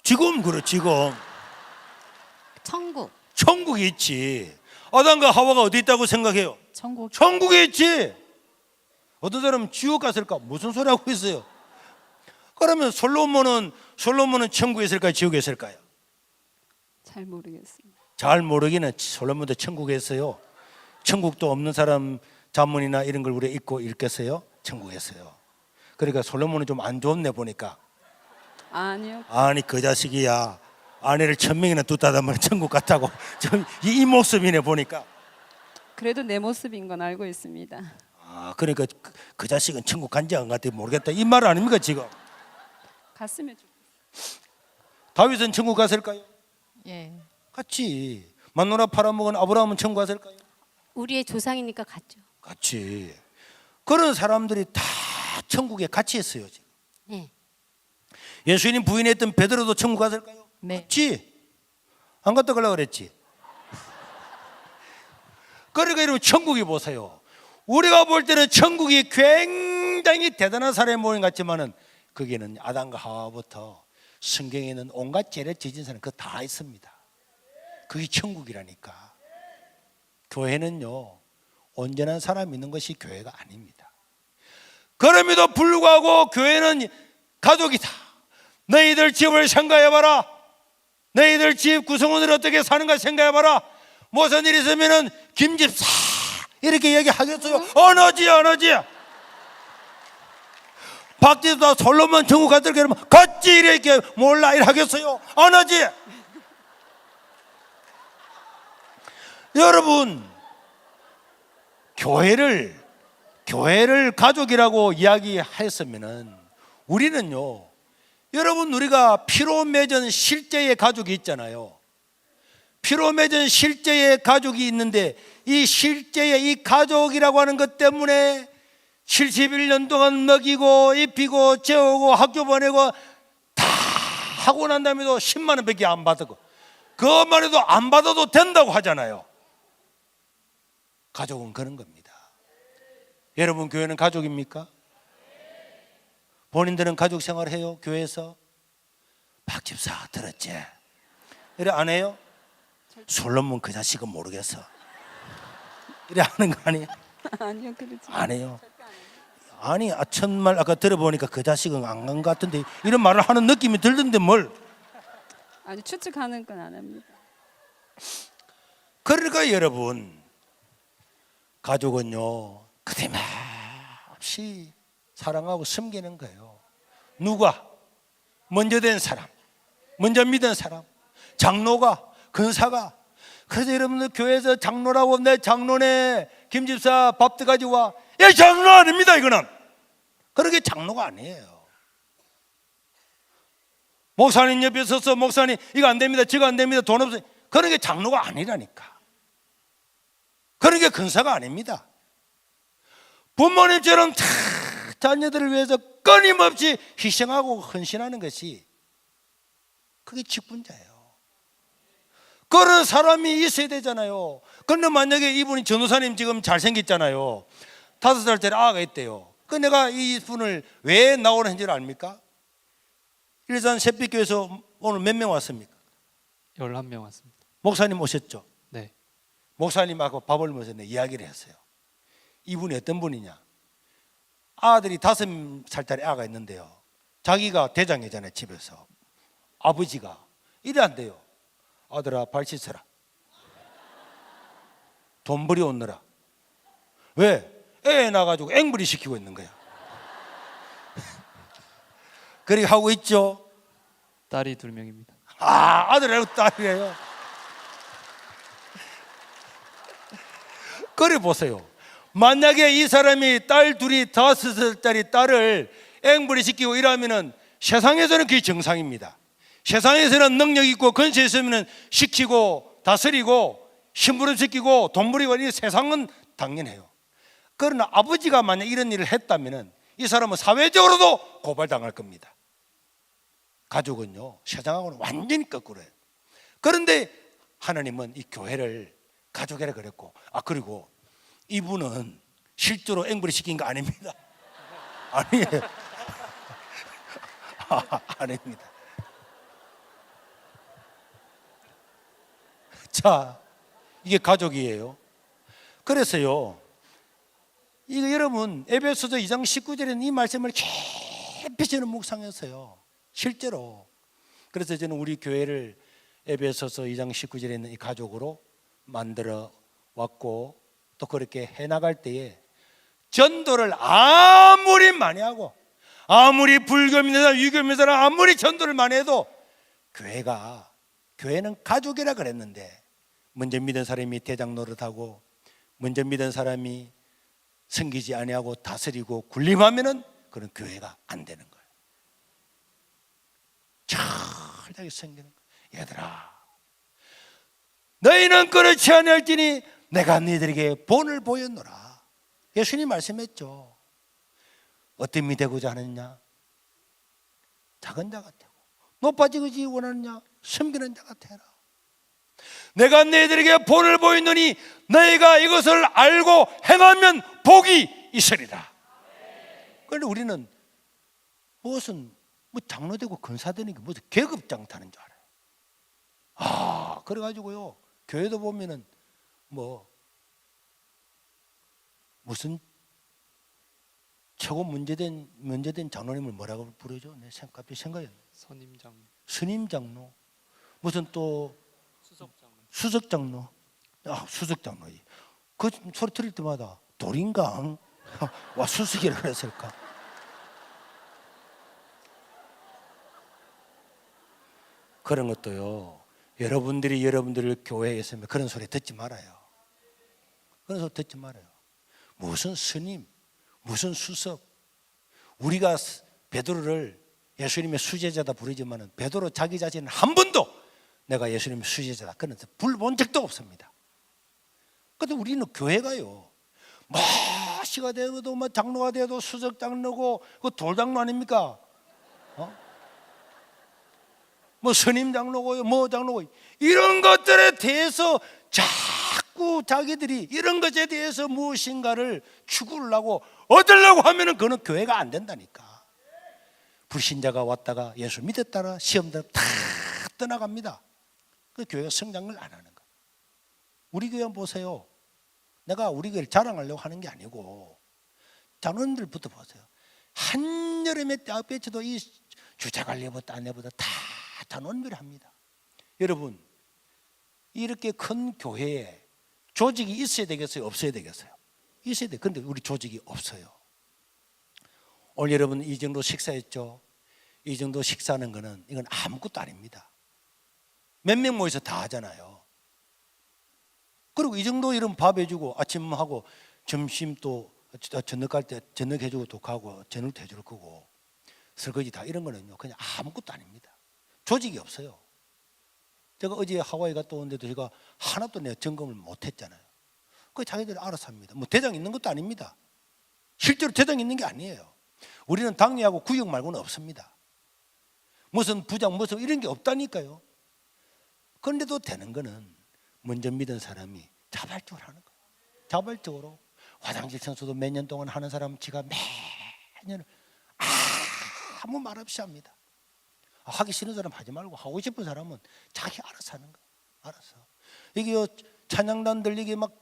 S1: 지금 그래, 지금
S3: 천국.
S1: 천국에 있지. 아담과 하와가 어디 있다고 생각해요?
S4: 천국.
S1: 천국에 있지. 어떤 사람은 지옥 갔을까? 무슨 소리 하고 있어요? 그러면 솔로몬은 천국에 있을까요? 지옥에 있을까요?
S5: 잘 모르겠습니다.
S1: 잘 모르기는 솔로몬도 천국에 있어요. 천국도 없는 사람 자문이나 이런 걸 우리가 읽고 읽겠어요? 천국에 있어요. 그러니까 솔로몬은 좀 안 좋네 보니까.
S5: 아니요.
S1: 아니 그 자식이야, 아내를 1000명이나 뒀다다 보니 천국 갔다고. 이 모습이네 보니까.
S5: 그래도 내 모습인 건 알고 있습니다.
S1: 아, 그러니까 그 자식은 천국 간지 안 갔지 모르겠다 이 말 아닙니까 지금?
S5: 갔으면 좋겠어요.
S1: 다윗은 천국 갔을까요?
S4: 예.
S1: 갔지. 마누라 팔아먹은 아브라함은 천국 갔을까요?
S3: 우리의 조상이니까 갔죠.
S1: 갔지. 그런 사람들이 다 천국에 같이 있어요 지금.
S3: 네.
S1: 예수님 부인했던 베드로도 천국 갔을까요?
S4: 네.
S1: 갔지. 안 갔다 가려고 그랬지. 그러니까 여러분, 천국이 보세요. 우리가 볼 때는 천국이 굉장히 대단한 사람의 모임 같지만은 거기에는 아담과 하와부터 성경에는 온갖 죄를 지진 사람 그거 다 있습니다. 그게 천국이라니까. 교회는요 온전한 사람이 있는 것이 교회가 아닙니다. 그럼에도 불구하고 교회는 가족이다. 너희들 집을 생각해봐라. 너희들 집 구성원들이 어떻게 사는가 생각해봐라. 무슨 일이 있으면은 김집사 이렇게 얘기하겠어요? 어너지. 박지도 솔로몬 천국 갔을 때 갔지 이렇게 몰라 이렇게 하겠어요? 어너지. 여러분, 교회를 가족이라고 이야기했으면은 우리는요, 여러분, 우리가 피로 맺은 실제의 가족이 있잖아요. 피로 맺은 실제의 가족이 있는데 이 실제의 이 가족이라고 하는 것 때문에 71년 동안 먹이고 입히고 재우고 학교 보내고 다 하고 난 다음에도 10만 원밖에 안 받고, 그것만 해도 안 받아도 된다고 하잖아요. 가족은 그런 겁니다. 여러분, 교회는 가족입니까? 본인들은 가족 생활을 해요? 교회에서? 박 집사 들었지? 이래 안 해요? 솔로몬 그 자식은 모르겠어. 이래 하는 거 아니에요?
S5: 아니요, 그렇지.
S1: 안 해요. 아니, 첫말 아까 들어보니까 그 자식은 안 간 것 같은데 이런 말을 하는 느낌이 들던데 뭘.
S5: 아니, 추측하는 건 안 합니다.
S1: 그러니까 여러분, 가족은요 그대없이 사랑하고 섬기는 거예요. 누가? 먼저 된 사람, 먼저 믿은 사람, 장로가, 근사가. 그래서 여러분들 교회에서 장로라고, 내 장로네 김집사 밥도 가지고 와. 예, 장로 아닙니다 이거는. 그러게 장로가 아니에요. 목사님 옆에 서서 목사님 이거 안 됩니다, 저거 안 됩니다, 돈 없어요. 그런 게 장로가 아니라니까. 그런 게 근사가 아닙니다. 부모님처럼 다 자녀들을 위해서 끊임없이 희생하고 헌신하는 것이, 그게 직분자예요. 그런 사람이 있어야 되잖아요. 그런데 만약에 이분이 전도사님 지금 잘생겼잖아요. 5살짜리 아가 있대요. 그 내가 이분을 왜 나오는 줄 압니까? 일산 새빛교회에서 오늘 몇 명 왔습니까?
S2: 11명 왔습니다.
S1: 목사님 오셨죠?
S2: 네.
S1: 목사님하고 밥을 먹어서 이야기를 했어요. 이분이 어떤 분이냐? 아들이 5살짜리 아가 있는데요, 자기가 대장이잖아요. 집에서 아버지가 이래 한대요. 아들아, 발 씻어라. 돈벌이 오느라. 왜? 애 낳아가지고 앵벌이 시키고 있는 거야. 그렇게 하고 있죠.
S2: 딸이 2명입니다.
S1: 아, 아들하고 딸이에요. 그래 보세요. 만약에 이 사람이 딸 둘이 5살짜리 딸을 앵벌이 시키고 이러면은 세상에서는 그게 정상입니다. 세상에서는 능력 있고 근세 있으면 시키고 다스리고 심부름 시키고 돈 부리고, 이 세상은 당연해요. 그러나 아버지가 만약 이런 일을 했다면 이 사람은 사회적으로도 고발당할 겁니다. 가족은요 세상하고는 완전히 거꾸로예요. 그런데 하나님은 이 교회를 가족이라 그랬고, 그리고 이분은 실제로 앵벌이 시킨 거 아닙니다. 아니에요. 아닙니다. 자, 이게 가족이에요. 그래서요, 이거 여러분 에베소서 2장 19절에는 이 말씀을 깊이 저는 묵상했어요. 실제로. 그래서 저는 우리 교회를 에베소서 2장 19절에 있는 이 가족으로 만들어 왔고, 또 그렇게 해나갈 때에 전도를 아무리 많이 하고, 아무리 불교 믿는 사람, 유교 믿는 사람 아무리 전도를 많이 해도 교회는 가족이라 그랬는데, 먼저 믿은 사람이 대장 노릇하고 먼저 믿은 사람이 섬기지 아니하고 다스리고 군림하면은 그런 교회가 안 되는 거예요. 철저하게 섬기는 거예요. 얘들아, 너희는 그렇지 아니할지니 내가 너희들에게 본을 보였노라. 예수님 말씀했죠. 어떤 믿이 되고자 하느냐? 작은 자 같고. 높아지기 원하느냐? 섬기는 자 같아라. 내가 너희들에게 본을 보이노니 너희가 이것을 알고 행하면 복이 있으리라. 그런데 우리는 무슨 장로 되고 근사 되는 게 무슨 계급장 타는 줄 알아요. 그래가지고요, 교회도 보면은 무슨 최고 문제된 장로님을 뭐라고 부르죠? 내 갑자기 생각이 안 나요.
S2: 선임장로,
S1: 스님 장로, 무슨 또
S2: 수석장로.
S1: 수석 장로. 수석 장로. 그 소리 들을 때마다 돌인강 와 수석이라 그랬을까? 그런 것도요, 여러분들이 여러분들 교회에 있으면 그런 소리 듣지 말아요. 그런 소리 듣지 말아요. 무슨 스님, 무슨 수석. 우리가 베드로를 예수님의 수제자다 부르지만은 베드로 자기 자신은 한 번도 내가 예수님의 수제자다 그런 불본 적도 없습니다. 그런데 우리는 교회가요, 씨가 되어도 뭐 장로가 되어도 수석 장로고 그 돌장로 아닙니까? 뭐 스님 장로고요, 뭐 장로고 이런 것들에 대해서 자꾸 자기들이 이런 것에 대해서 무엇인가를 추구를 하고 얻으려고 하면은 그거는 교회가 안 된다니까. 불신자가 왔다가 예수 믿었다가 시험들 다 떠나갑니다. 그 교회가 성장을 안 하는 거. 우리 교회 보세요. 내가 우리 교회를 자랑하려고 하는 게 아니고 장로님들부터 보세요. 한여름에 떼어빼쳐도 이 주차관리부터 아내보다 다 단원비를 합니다. 여러분, 이렇게 큰 교회에 조직이 있어야 되겠어요? 없어야 되겠어요? 있어야 돼. 근데 우리 조직이 없어요. 오늘 여러분 이 정도 식사했죠? 이 정도 식사하는 거는 이건 아무것도 아닙니다. 몇 명 모여서 다 하잖아요. 그리고 이 정도 이런 밥 해주고 아침하고 점심 또 저녁 갈 때 저녁 해주고 또 가고 저녁도 해줄 거고 설거지 다 이런 거는요 그냥 아무것도 아닙니다. 조직이 없어요. 제가 어제 하와이 갔다 오는데도 제가 하나도 내가 점검을 못했잖아요. 그 자기들이 알아서 합니다. 뭐 대장 있는 것도 아닙니다. 실제로 대장 있는 게 아니에요. 우리는 당리하고 구역 말고는 없습니다. 무슨 부장 무슨 이런 게 없다니까요. 그런데도 되는 거는 먼저 믿은 사람이 자발적으로 하는 거예요. 자발적으로 화장실 청소도 몇 년 동안 하는 사람 지가 매년 아무 말 없이 합니다. 하기 싫은 사람 하지 말고 하고 싶은 사람은 자기 알아서 하는 거예요. 알아서. 이게 찬양단들 이게 막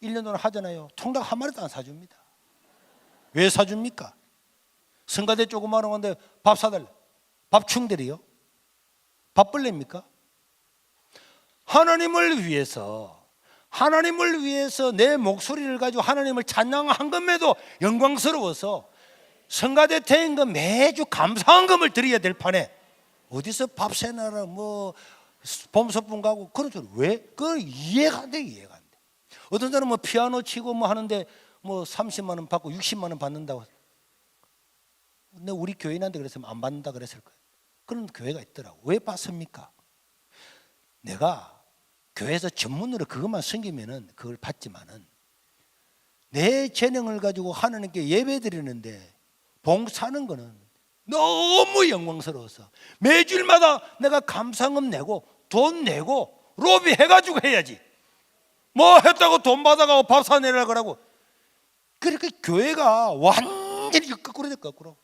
S1: 1년 동안 하잖아요. 통닭 한 마리도 안 사줍니다. 왜 사줍니까? 성가대 조그마한 건데 밥 사달래. 밥 충들이요? 밥벌레입니까? 하나님을 위해서 내 목소리를 가지고 하나님을 찬양한 것에도 영광스러워서 성가대 태인금 매주 감사한금을 드려야 될 판에 어디서 밥 세나라 뭐 봄소풍 가고 그런 소리 왜? 그건 이해가 안 돼. 이해가 안 돼. 어떤 사람은 뭐 피아노 치고 뭐 하는데 뭐 30만 원 받고 60만 원 받는다고. 근데 우리 교인한테 그랬으면 안 받는다 그랬을 거예요. 그런 교회가 있더라고. 왜 받습니까? 내가 교회에서 전문으로 그것만 섬기면은 그걸 받지만은 내 재능을 가지고 하나님께 예배 드리는데 봉사하는 거는 너무 영광스러워서 매주일마다 내가 감상금 내고 돈 내고 로비 해가지고 해야지. 뭐 했다고 돈 받아가고 밥 사내라 그러고. 그렇게 교회가 완전히 거꾸로 돼. 거꾸로.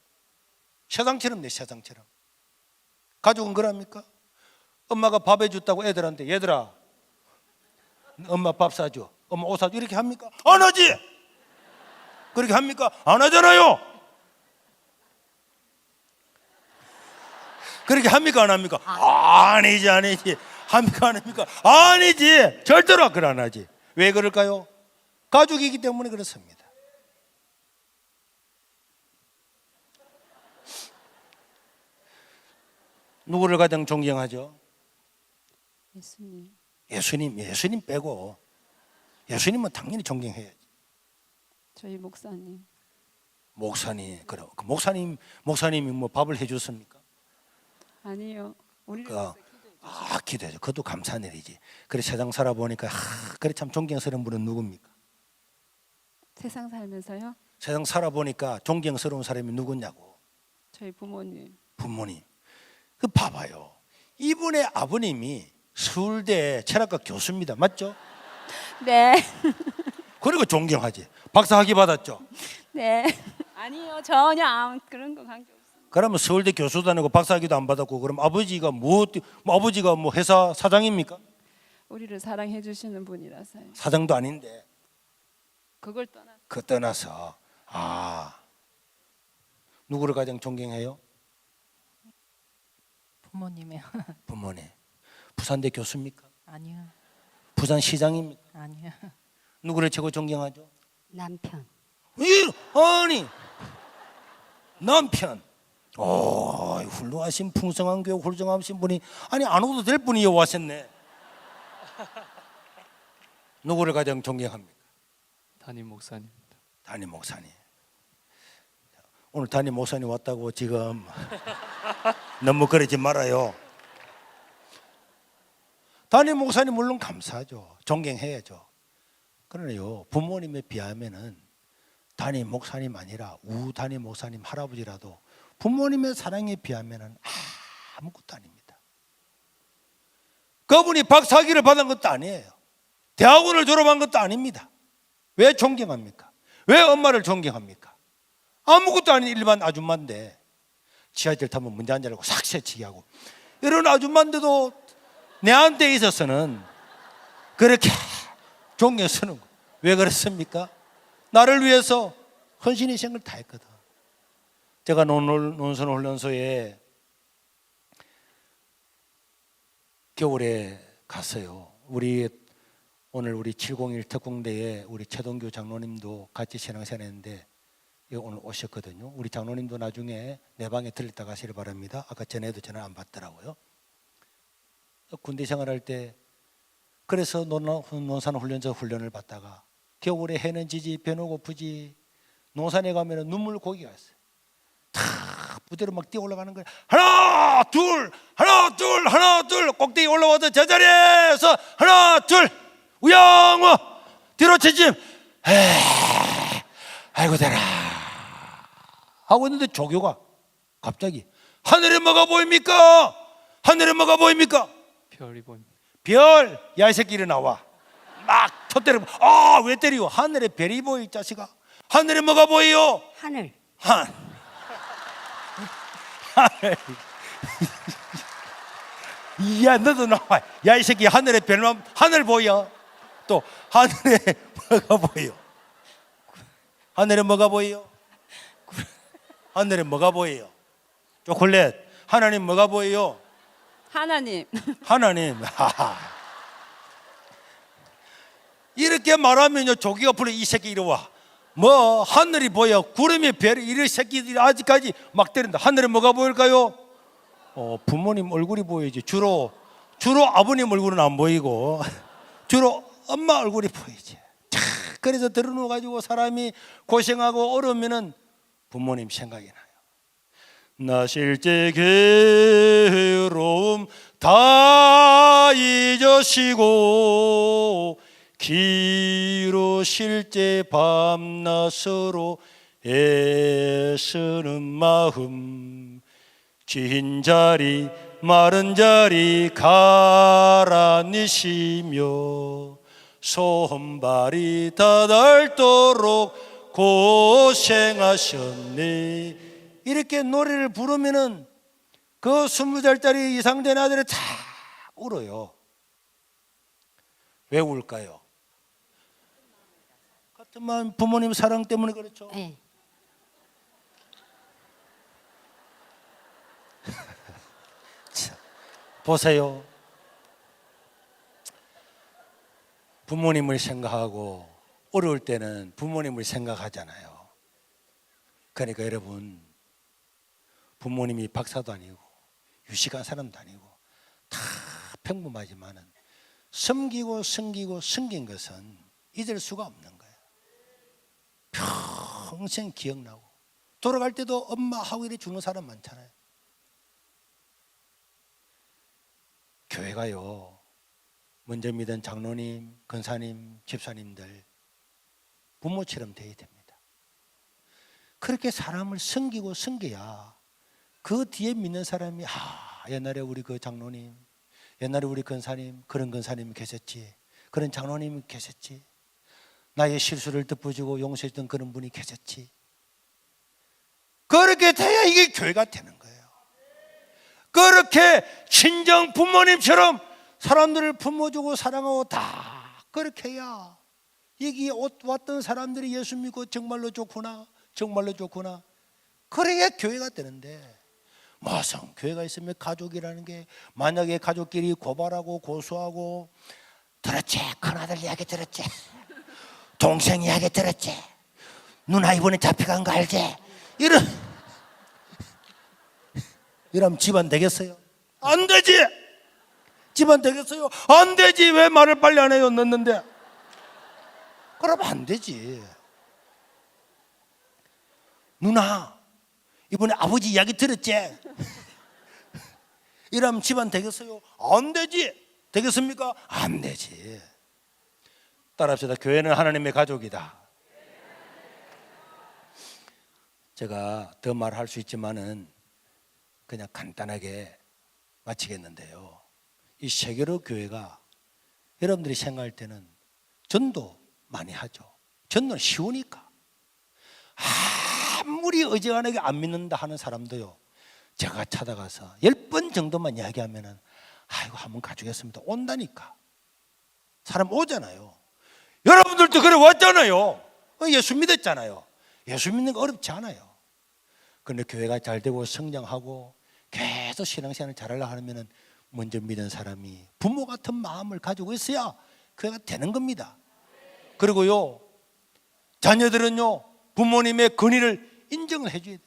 S1: 세상처럼 내 세상처럼. 가족은 그럽니까? 엄마가 밥 해줬다고 애들한테 얘들아 엄마 밥 사줘, 엄마 옷 사줘 이렇게 합니까? 안 하지. 그렇게 합니까? 안 하잖아요. 그렇게 합니까? 안 합니까? 아니지. 합니까? 안 합니까? 아니지. 절대로 그걸 안 하지. 왜 그럴까요? 가족이기 때문에 그렇습니다. 누구를 가장 존경하죠?
S5: 예수님.
S1: 예수님 빼고 예수님은 당연히 존경해야지.
S5: 저희 목사님.
S1: 목사님, 그럼 그 목사님이 뭐 밥을 해줬습니까?
S5: 아니요. 우리를
S1: 기도해줘. 그것도 감사한 일이지. 그래 세상 살아보니까 그래 참 존경스러운 분은 누굽니까?
S5: 세상 살면서요?
S1: 세상 살아보니까 존경스러운 사람이 누구냐고.
S5: 저희 부모님.
S1: 부모님. 그 봐봐요. 이분의 아버님이 서울대 철학과 교수입니다. 맞죠?
S5: 네.
S1: 그리고 존경하지. 박사 학위 받았죠?
S5: 네. 아니요. 전혀 그런 거 관계 없어요.
S1: 그러면 서울대 교수도 아니고 박사 학위도 안 받았고 그럼 아버지가 아버지가 뭐 회사 사장입니까?
S5: 우리를 사랑해 주시는 분이라서요.
S1: 사장도 아닌데.
S5: 그걸 떠나.
S1: 그 떠나서 누구를 가장 존경해요?
S4: 부모님이요.
S1: 부모님. 부산대 교수입니까?
S4: 아니요.
S1: 부산시장입니까?
S4: 아니요.
S1: 누구를 최고 존경하죠?
S3: 남편.
S1: 아니 남편. 훌륭하신 풍성한 교육 훌륭하신 분이 아니 안 오도 될 분이 왔었네. 누구를 가장 존경합니까?
S2: 담임 목사님입니다.
S1: 담임 목사님. 오늘 담임 목사님 왔다고 지금 너무 그러지 말아요. 담임 목사님 물론 감사하죠. 존경해야죠. 그러나요 부모님에 비하면은 담임 목사님 아니라 우 담임 목사님 할아버지라도 부모님의 사랑에 비하면 아무것도 아닙니다. 그분이 박사학위를 받은 것도 아니에요. 대학원을 졸업한 것도 아닙니다. 왜 존경합니까? 왜 엄마를 존경합니까? 아무것도 아닌 일반 아줌마인데 지하철 타면 문제 안 열고 삭새치기 하고 이런 아줌마인데도 내한테 있어서는 그렇게 존경 쓰는 거. 왜 그랬습니까? 나를 위해서 헌신희생을 다 했거든. 제가 논선훈련소에 겨울에 갔어요. 오늘 우리 701 특공대에 우리 최동규 장로님도 같이 신앙생활 했는데 오늘 오셨거든요. 우리 장로님도 나중에 내 방에 들렸다 가시길 바랍니다. 아까 전에도 전화 안 받더라고요. 군대 생활할 때 그래서 논산훈련소 훈련을 받다가 겨울에 해는 지지 배는 고프지 논산에 가면 눈물 고기가 있어요. 다 부대로 막 뛰어 올라가는 거예요. 하나 둘 하나 둘 하나 둘 꼭대기 올라와서 제자리에서 하나 둘 우영우 뒤로 채집 아이고 되라 하고 있는데 조교가 갑자기 하늘에 뭐가 보입니까? 하늘에 뭐가 보입니까?
S2: 별이 보입니다.
S1: 별, 야 이 새끼 일어나와. 막 터뜨리고 왜 때리고? 하늘에 별이 보여 이 자식아. 하늘에 뭐가 보여요?
S3: 하늘.
S1: 하늘. 야 너도 나와. 야 이 새끼 하늘에 별만 하늘 보여. 또 하늘에 뭐가 보여? 하늘에 뭐가 보여요? 하늘에 뭐가 보여요? 초콜릿. 하나님 뭐가 보여요?
S5: 하나님.
S1: 하나님. 이렇게 말하면요 조기가 불러 이 새끼 이리 와. 뭐 하늘이 보여 구름이 별이 이 새끼들이 아직까지 막 때린다. 하늘에 뭐가 보일까요? 부모님 얼굴이 보이지. 주로 아버님 얼굴은 안 보이고 주로 엄마 얼굴이 보이지. 그래서 들어누워 가지고 사람이 고생하고 어려우면은 부모님 생각이 나요. 나 실제 괴로움 다 잊으시고 기로 실제 밤낮으로 애쓰는 마음 긴 자리 마른 자리 가라니시며 손발이 다 닳도록 고생하셨네. 이렇게 노래를 부르면은 그 20살짜리 이상 된 아들이 다 울어요. 왜 울까요? 같은 마음 부모님 사랑 때문에 그렇죠.
S3: 네.
S1: 보세요. 부모님을 생각하고 어려울 때는 부모님을 생각하잖아요. 그러니까 여러분 부모님이 박사도 아니고 유식한 사람도 아니고 다 평범하지만은 섬기고 섬긴 것은 잊을 수가 없는 거예요. 평생 기억나고 돌아갈 때도 엄마하고 이래 죽는 사람 많잖아요. 교회가요 먼저 믿은 장로님, 권사님, 집사님들 부모처럼 돼야 됩니다. 그렇게 사람을 섬겨야 그 뒤에 믿는 사람이 옛날에 우리 그 장로님, 옛날에 우리 권사님, 그런 권사님이 계셨지, 그런 장로님이 계셨지, 나의 실수를 덮어주고 용서했던 그런 분이 계셨지. 그렇게 돼야 이게 교회가 되는 거예요. 그렇게 친정 부모님처럼 사람들을 품어주고 사랑하고 다 그렇게 해야 여기 왔던 사람들이 예수 믿고 정말로 좋구나, 정말로 좋구나. 그래야 교회가 되는데 무슨 교회가 있으면 가족이라는 게 만약에 가족끼리 고발하고 고소하고 들었지? 큰아들 이야기 들었지? 동생 이야기 들었지? 누나 이번에 잡혀간 거 알지? 이러면 집안 되겠어요? 안 되지! 집안 되겠어요? 안 되지! 왜 말을 빨리 안 해요? 늦는데. 그러면 안 되지. 누나 이번에 아버지 이야기 들었지? 이러면 집안 되겠어요? 안 되지. 되겠습니까? 안 되지. 따라합시다. 교회는 하나님의 가족이다. 제가 더 말할 수 있지만은 그냥 간단하게 마치겠는데요. 이 세계로 교회가 여러분들이 생각할 때는 전도 많이 하죠. 전도는 쉬우니까. 아무리 어지간하게 안 믿는다 하는 사람도요, 제가 찾아가서 10번 정도만 이야기하면은 아이고 한번 가주겠습니다 온다니까. 사람 오잖아요. 여러분들도 그래 왔잖아요. 예수 믿었잖아요. 예수 믿는 거 어렵지 않아요. 그런데 교회가 잘 되고 성장하고 계속 신앙생활을 잘하려고 하면은 먼저 믿은 사람이 부모 같은 마음을 가지고 있어야 교회가 되는 겁니다. 그리고요, 자녀들은요 부모님의 권위를 인정을 해줘야 돼요.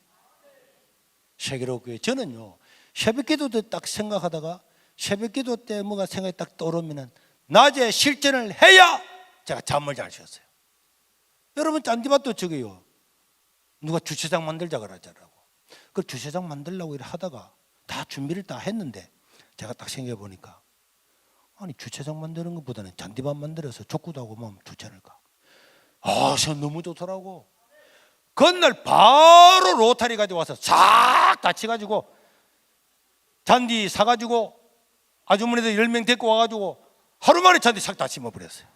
S1: 세계로 교회, 저는요 새벽기도 때 딱 생각하다가 새벽기도 때 뭐가 생각이 딱 떠오르면은 낮에 실천을 해야 제가 잠을 잘 쉬었어요. 여러분 짠디밭도 저기요, 누가 주차장 만들자 그러잖아요. 그 주차장 만들려고 하다가 다 준비를 다 했는데 제가 딱 생각해 보니까 아니 주차장 만드는 것보다는 잔디밭 만들어서 족구도 하고 뭐 주차를 가. 아, 저 너무 좋더라고. 그날 바로 로타리 가져와서 싹 다 치가지고 잔디 사가지고 아주머니들 10명 데리고 와가지고 하루 만에 잔디 싹 다 심어버렸어요.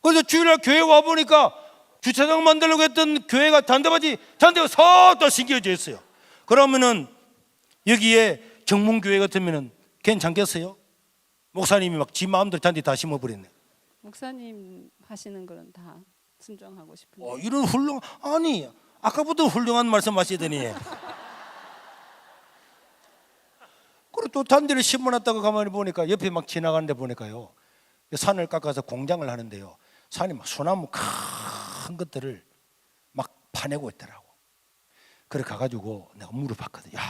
S1: 그래서 주일날 교회 와보니까 주차장 만들려고 했던 교회가 잔디가 싹 다 신겨져 있어요. 그러면은 여기에 정문교회 같으면은 괜찮겠어요? 목사님이 막 지 마음대로 잔디 다 심어버렸네.
S5: 목사님 하시는 거는 다 순종하고 싶은데.
S1: 이런 아니 아까부터 훌륭한 말씀 하시더니 그리고 또 잔디를 심어놨다가 가만히 보니까 옆에 막 지나가는데 보니까요, 산을 깎아서 공장을 하는데요, 산이 막 소나무 큰 것들을 막 파내고 있더라고. 그래 가가지고 내가 물어봤거든. 야,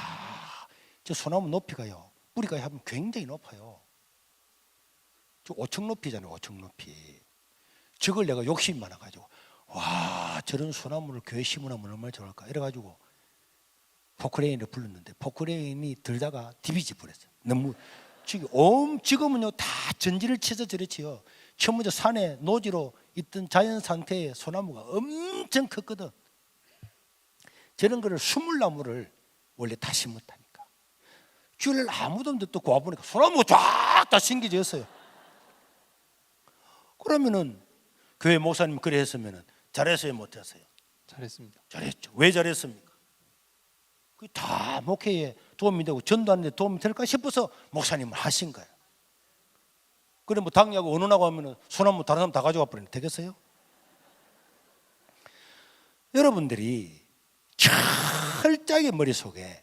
S1: 저 소나무 높이가요, 뿌리가 하면 굉장히 높아요. 저 5층 높이잖아요. 5층 높이. 저걸 내가 욕심이 많아가지고 와, 저런 소나무를 교회 심으면 얼마나 좋을까 이래가지고 포크레인을 불렀는데 포크레인이 들다가 디비지 버렸어요. 너무 지금은요 다 전지를 쳐서 저렇지요. 처음 먼저 산에 노지로 있던 자연 상태의 소나무가 엄청 컸거든. 저런 거를 수물나무를 원래 다 심었다니까. 주일 아무도 없는데 또 와보니까 소나무가 쫙 다 심겨졌어요. 그러면은 교회 목사님 그래 했으면은 잘했어요, 못했어요?
S2: 잘했습니다.
S1: 잘했죠. 왜 잘했습니까? 그 다 목회에 도움이 되고 전도하는데 도움이 될까 싶어서 목사님을 하신 거예요. 그래 뭐 당뇨하고 언론하고 하면은 소나무 다른 사람 다 가져가 버리면 되겠어요? 여러분들이 철저하게 머릿속에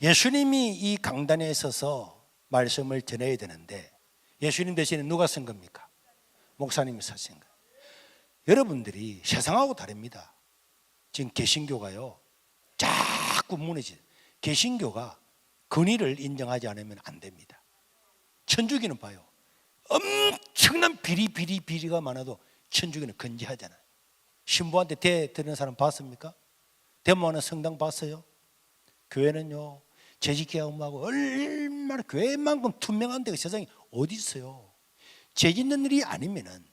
S1: 예수님이 이 강단에 있어서 말씀을 전해야 되는데 예수님 대신에 누가 쓴 겁니까? 목사님이 쓰신 거예요. 여러분들이 세상하고 다릅니다. 지금 개신교가요 자꾸 무너져요. 개신교가 권위를 인정하지 않으면 안 됩니다. 천주교는 봐요, 엄청난 비리가 많아도 천주교는 건재하잖아요. 신부한테 대 드리는 사람 봤습니까? 대모하는 성당 봤어요? 교회는요 재직계약하고 얼마나 교회만큼 투명한 데가 세상에 어디 있어요. 죄 짓는 일이 아니면은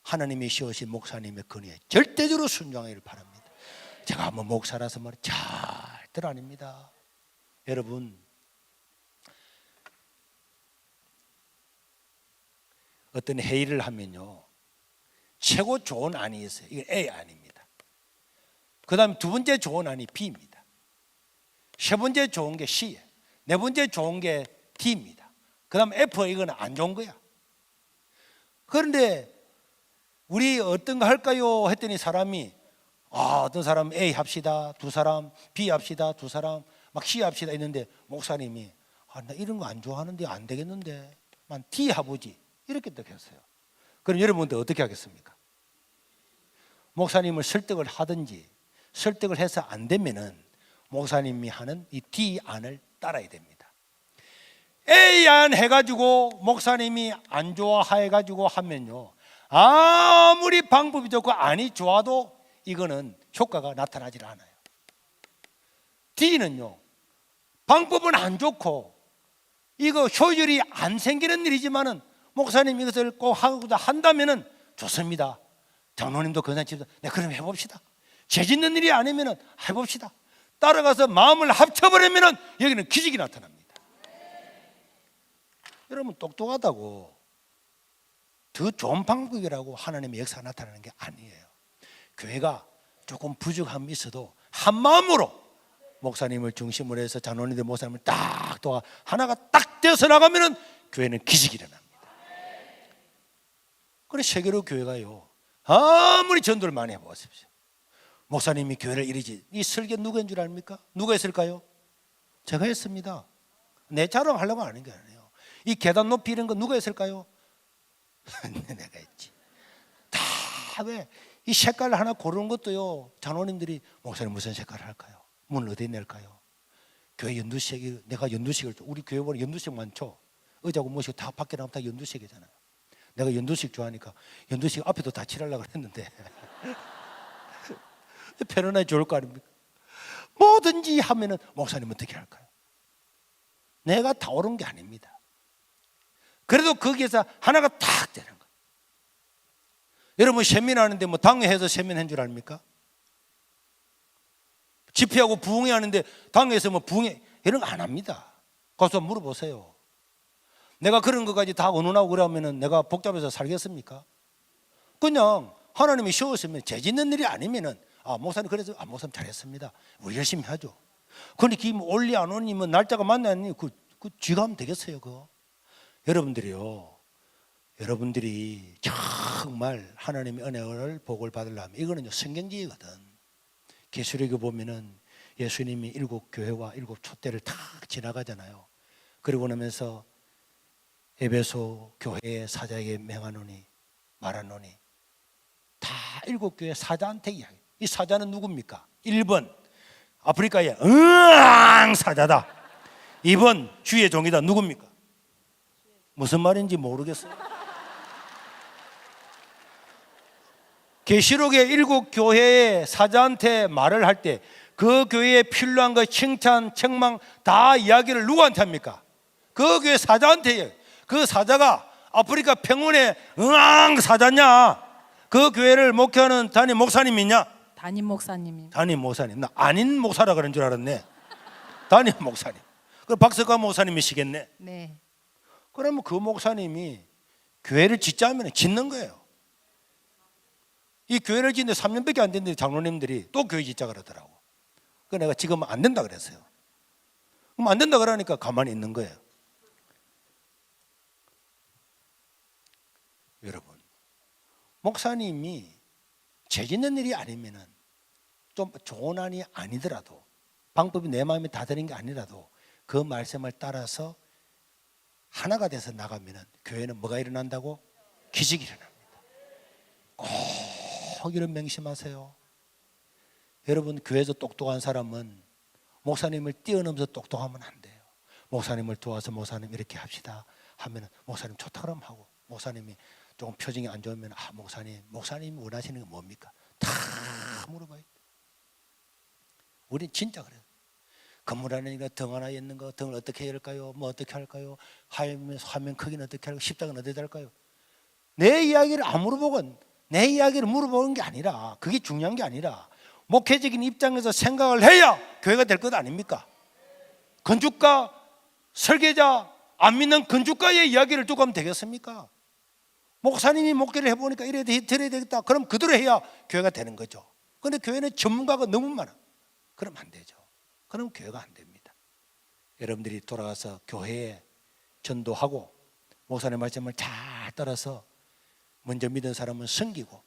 S1: 하나님이 씌우신 목사님의 권위에 절대적으로 순종하기를 바랍니다. 제가 한번 목사라서 말이 절대로 아닙니다. 여러분, 어떤 회의를 하면요 최고 좋은 안이 있어요. 이게 A 안입니다. 그 다음에 두 번째 좋은 안이 B입니다. 세 번째 좋은 게 C예요. 네 번째 좋은 게 D입니다. 그 다음에 F, 이거는 안 좋은 거야. 그런데 우리 어떤 거 할까요? 했더니 사람이 어떤 사람 A 합시다, 두 사람 B 합시다, 두 사람 막 C 합시다 했는데 목사님이 나 이런 거 안 좋아하는데 안 되겠는데 만 D 해보지 이렇게 딱 했어요. 그럼 여러분들 어떻게 하겠습니까? 목사님을 설득을 하든지 설득을 해서 안 되면은 목사님이 하는 이 D 안을 따라야 됩니다. A 안 해가지고 목사님이 안 좋아해가지고 하면요 아무리 방법이 좋고 안이 좋아도 이거는 효과가 나타나질 않아요. D는요 방법은 안 좋고 이거 효율이 안 생기는 일이지만은 목사님 이것을 꼭 하고자 한다면은 좋습니다. 장로님도 괜찮습니다. 네, 그럼 해봅시다. 죄 짓는 일이 아니면 해봅시다. 따라가서 마음을 합쳐버리면 여기는 기적이 나타납니다. 여러분, 똑똑하다고 더 좋은 방법이라고 하나님의 역사가 나타나는 게 아니에요. 교회가 조금 부족함이 있어도 한 마음으로 목사님을 중심으로 해서 장로님들 목사님을 딱 도와 하나가 딱 되어서 나가면 교회는 기적이 일어납니다. 그래 세계로 교회가요, 아무리 전도를 많이 해보십시오, 목사님이 교회를 이루지, 이 설계 누가 한 줄 압니까? 누가 했을까요? 제가 했습니다. 내 자랑하려고 하는 게 아니에요. 이 계단 높이 이런 거 누가 했을까요? 내가 했지. 다 왜? 이 색깔 하나 고르는 것도요, 장로님들이 목사님 무슨 색깔 할까요? 문을 어디에 낼까요? 교회 연두색이, 내가 연두색을, 우리 교회 보면 연두색 많죠? 의자고 뭐시고 다 밖에 나오면 다 연두색이잖아요. 내가 연두색 좋아하니까 연두색 앞에도 다 칠하려고 했는데 편안하게 좋을 거 아닙니까? 뭐든지 하면은 목사님 어떻게 할까요? 내가 다 옳은 게 아닙니다. 그래도 거기에서 하나가 탁 되는 거예요. 여러분 세민하는데 뭐 당회에서 세민한 줄 압니까? 집회하고 부흥회 하는데 당회에서 뭐 부흥회 이런 거 안 합니다. 가서 물어보세요. 내가 그런 것까지 다 의논하고 그러면은 내가 복잡해서 살겠습니까? 그냥 하나님이 쉬웠으면 죄 짓는 일이 아니면은 목사님 그래서 목사님 잘했습니다. 우리 열심히 하죠. 그런데 그 올리 안 오니면 날짜가 맞나니 그 쥐가 하면 되겠어요. 그거 여러분들이요, 여러분들이 정말 하나님의 은혜를 복을 받으려면 이거는요 성경지거든. 계시록에 보면은 예수님이 7교회와 7촛대를 탁 지나가잖아요. 그리고 나면서 에베소 교회의 사자에게 명하노니 말하노니 다 7교회 사자한테 이야기. 이 사자는 누굽니까? 1번 아프리카의 사자다. 2번 주의 종이다. 누굽니까? 무슨 말인지 모르겠어요. 계시록의 7교회의 사자한테 말을 할 때 그 교회에 필요한 거 칭찬, 책망 다 이야기를 누구한테 합니까? 그 교회 사자한테 해요. 그 사자가 아프리카 평원의 사자냐? 그 교회를 목회하는 담임 목사님이냐?
S4: 담임 목사님이.
S1: 담임 목사님. 나 아닌 목사라 그런 줄 알았네. 담임 목사님. 그럼 박석환 목사님이시겠네.
S4: 네.
S1: 그러면 그 목사님이 교회를 짓자면 짓는 거예요. 이 교회를 짓는데 3년밖에 안 됐는데 장로님들이 또 교회 짓자 그러더라고. 그래서 내가 지금 안 된다 그랬어요. 그럼 안 된다 그러니까 가만히 있는 거예요. 여러분, 목사님이 죄 짓는 일이 아니면은 좀 좋은 안이 아니더라도, 방법이 내 마음에 다 드는 게 아니라도 그 말씀을 따라서 하나가 돼서 나가면은 교회는 뭐가 일어난다고? 기적이 일어납니다. 꼭 이런 명심하세요. 여러분, 교회에서 똑똑한 사람은 목사님을 뛰어넘어서 똑똑하면 안 돼요. 목사님을 도와서 목사님 이렇게 합시다 하면은 목사님 좋다 그러면 하고, 목사님이 조금 표정이 안 좋으면 목사님이 원하시는 게 뭡니까? 다 물어봐요. 우린 진짜 그래요. 건물 안에 등 하나 있는 거, 등을 어떻게 해야 할까요? 뭐 어떻게 할까요? 화면 크기는 어떻게 할까요? 십자가는 어떻게 할까요? 내 이야기를 안 물어보건, 내 이야기를 물어보는 게 아니라, 그게 중요한 게 아니라 목회적인 입장에서 생각을 해야 교회가 될 것 아닙니까? 건축가, 설계자, 안 믿는 건축가의 이야기를 듣고 하면 되겠습니까? 목사님이 목회를 해보니까 이래야 되겠다. 그럼 그대로 해야 교회가 되는 거죠. 그런데 교회는 전문가가 너무 많아. 그럼 안 되죠. 그럼 교회가 안 됩니다. 여러분들이 돌아가서 교회에 전도하고 목사님 말씀을 잘 따라서 먼저 믿은 사람은 섬기고,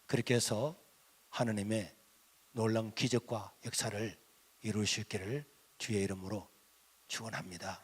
S1: 그렇게 해서 하나님의 놀라운 기적과 역사를 이룰 수 있기를 주의 이름으로 축원합니다.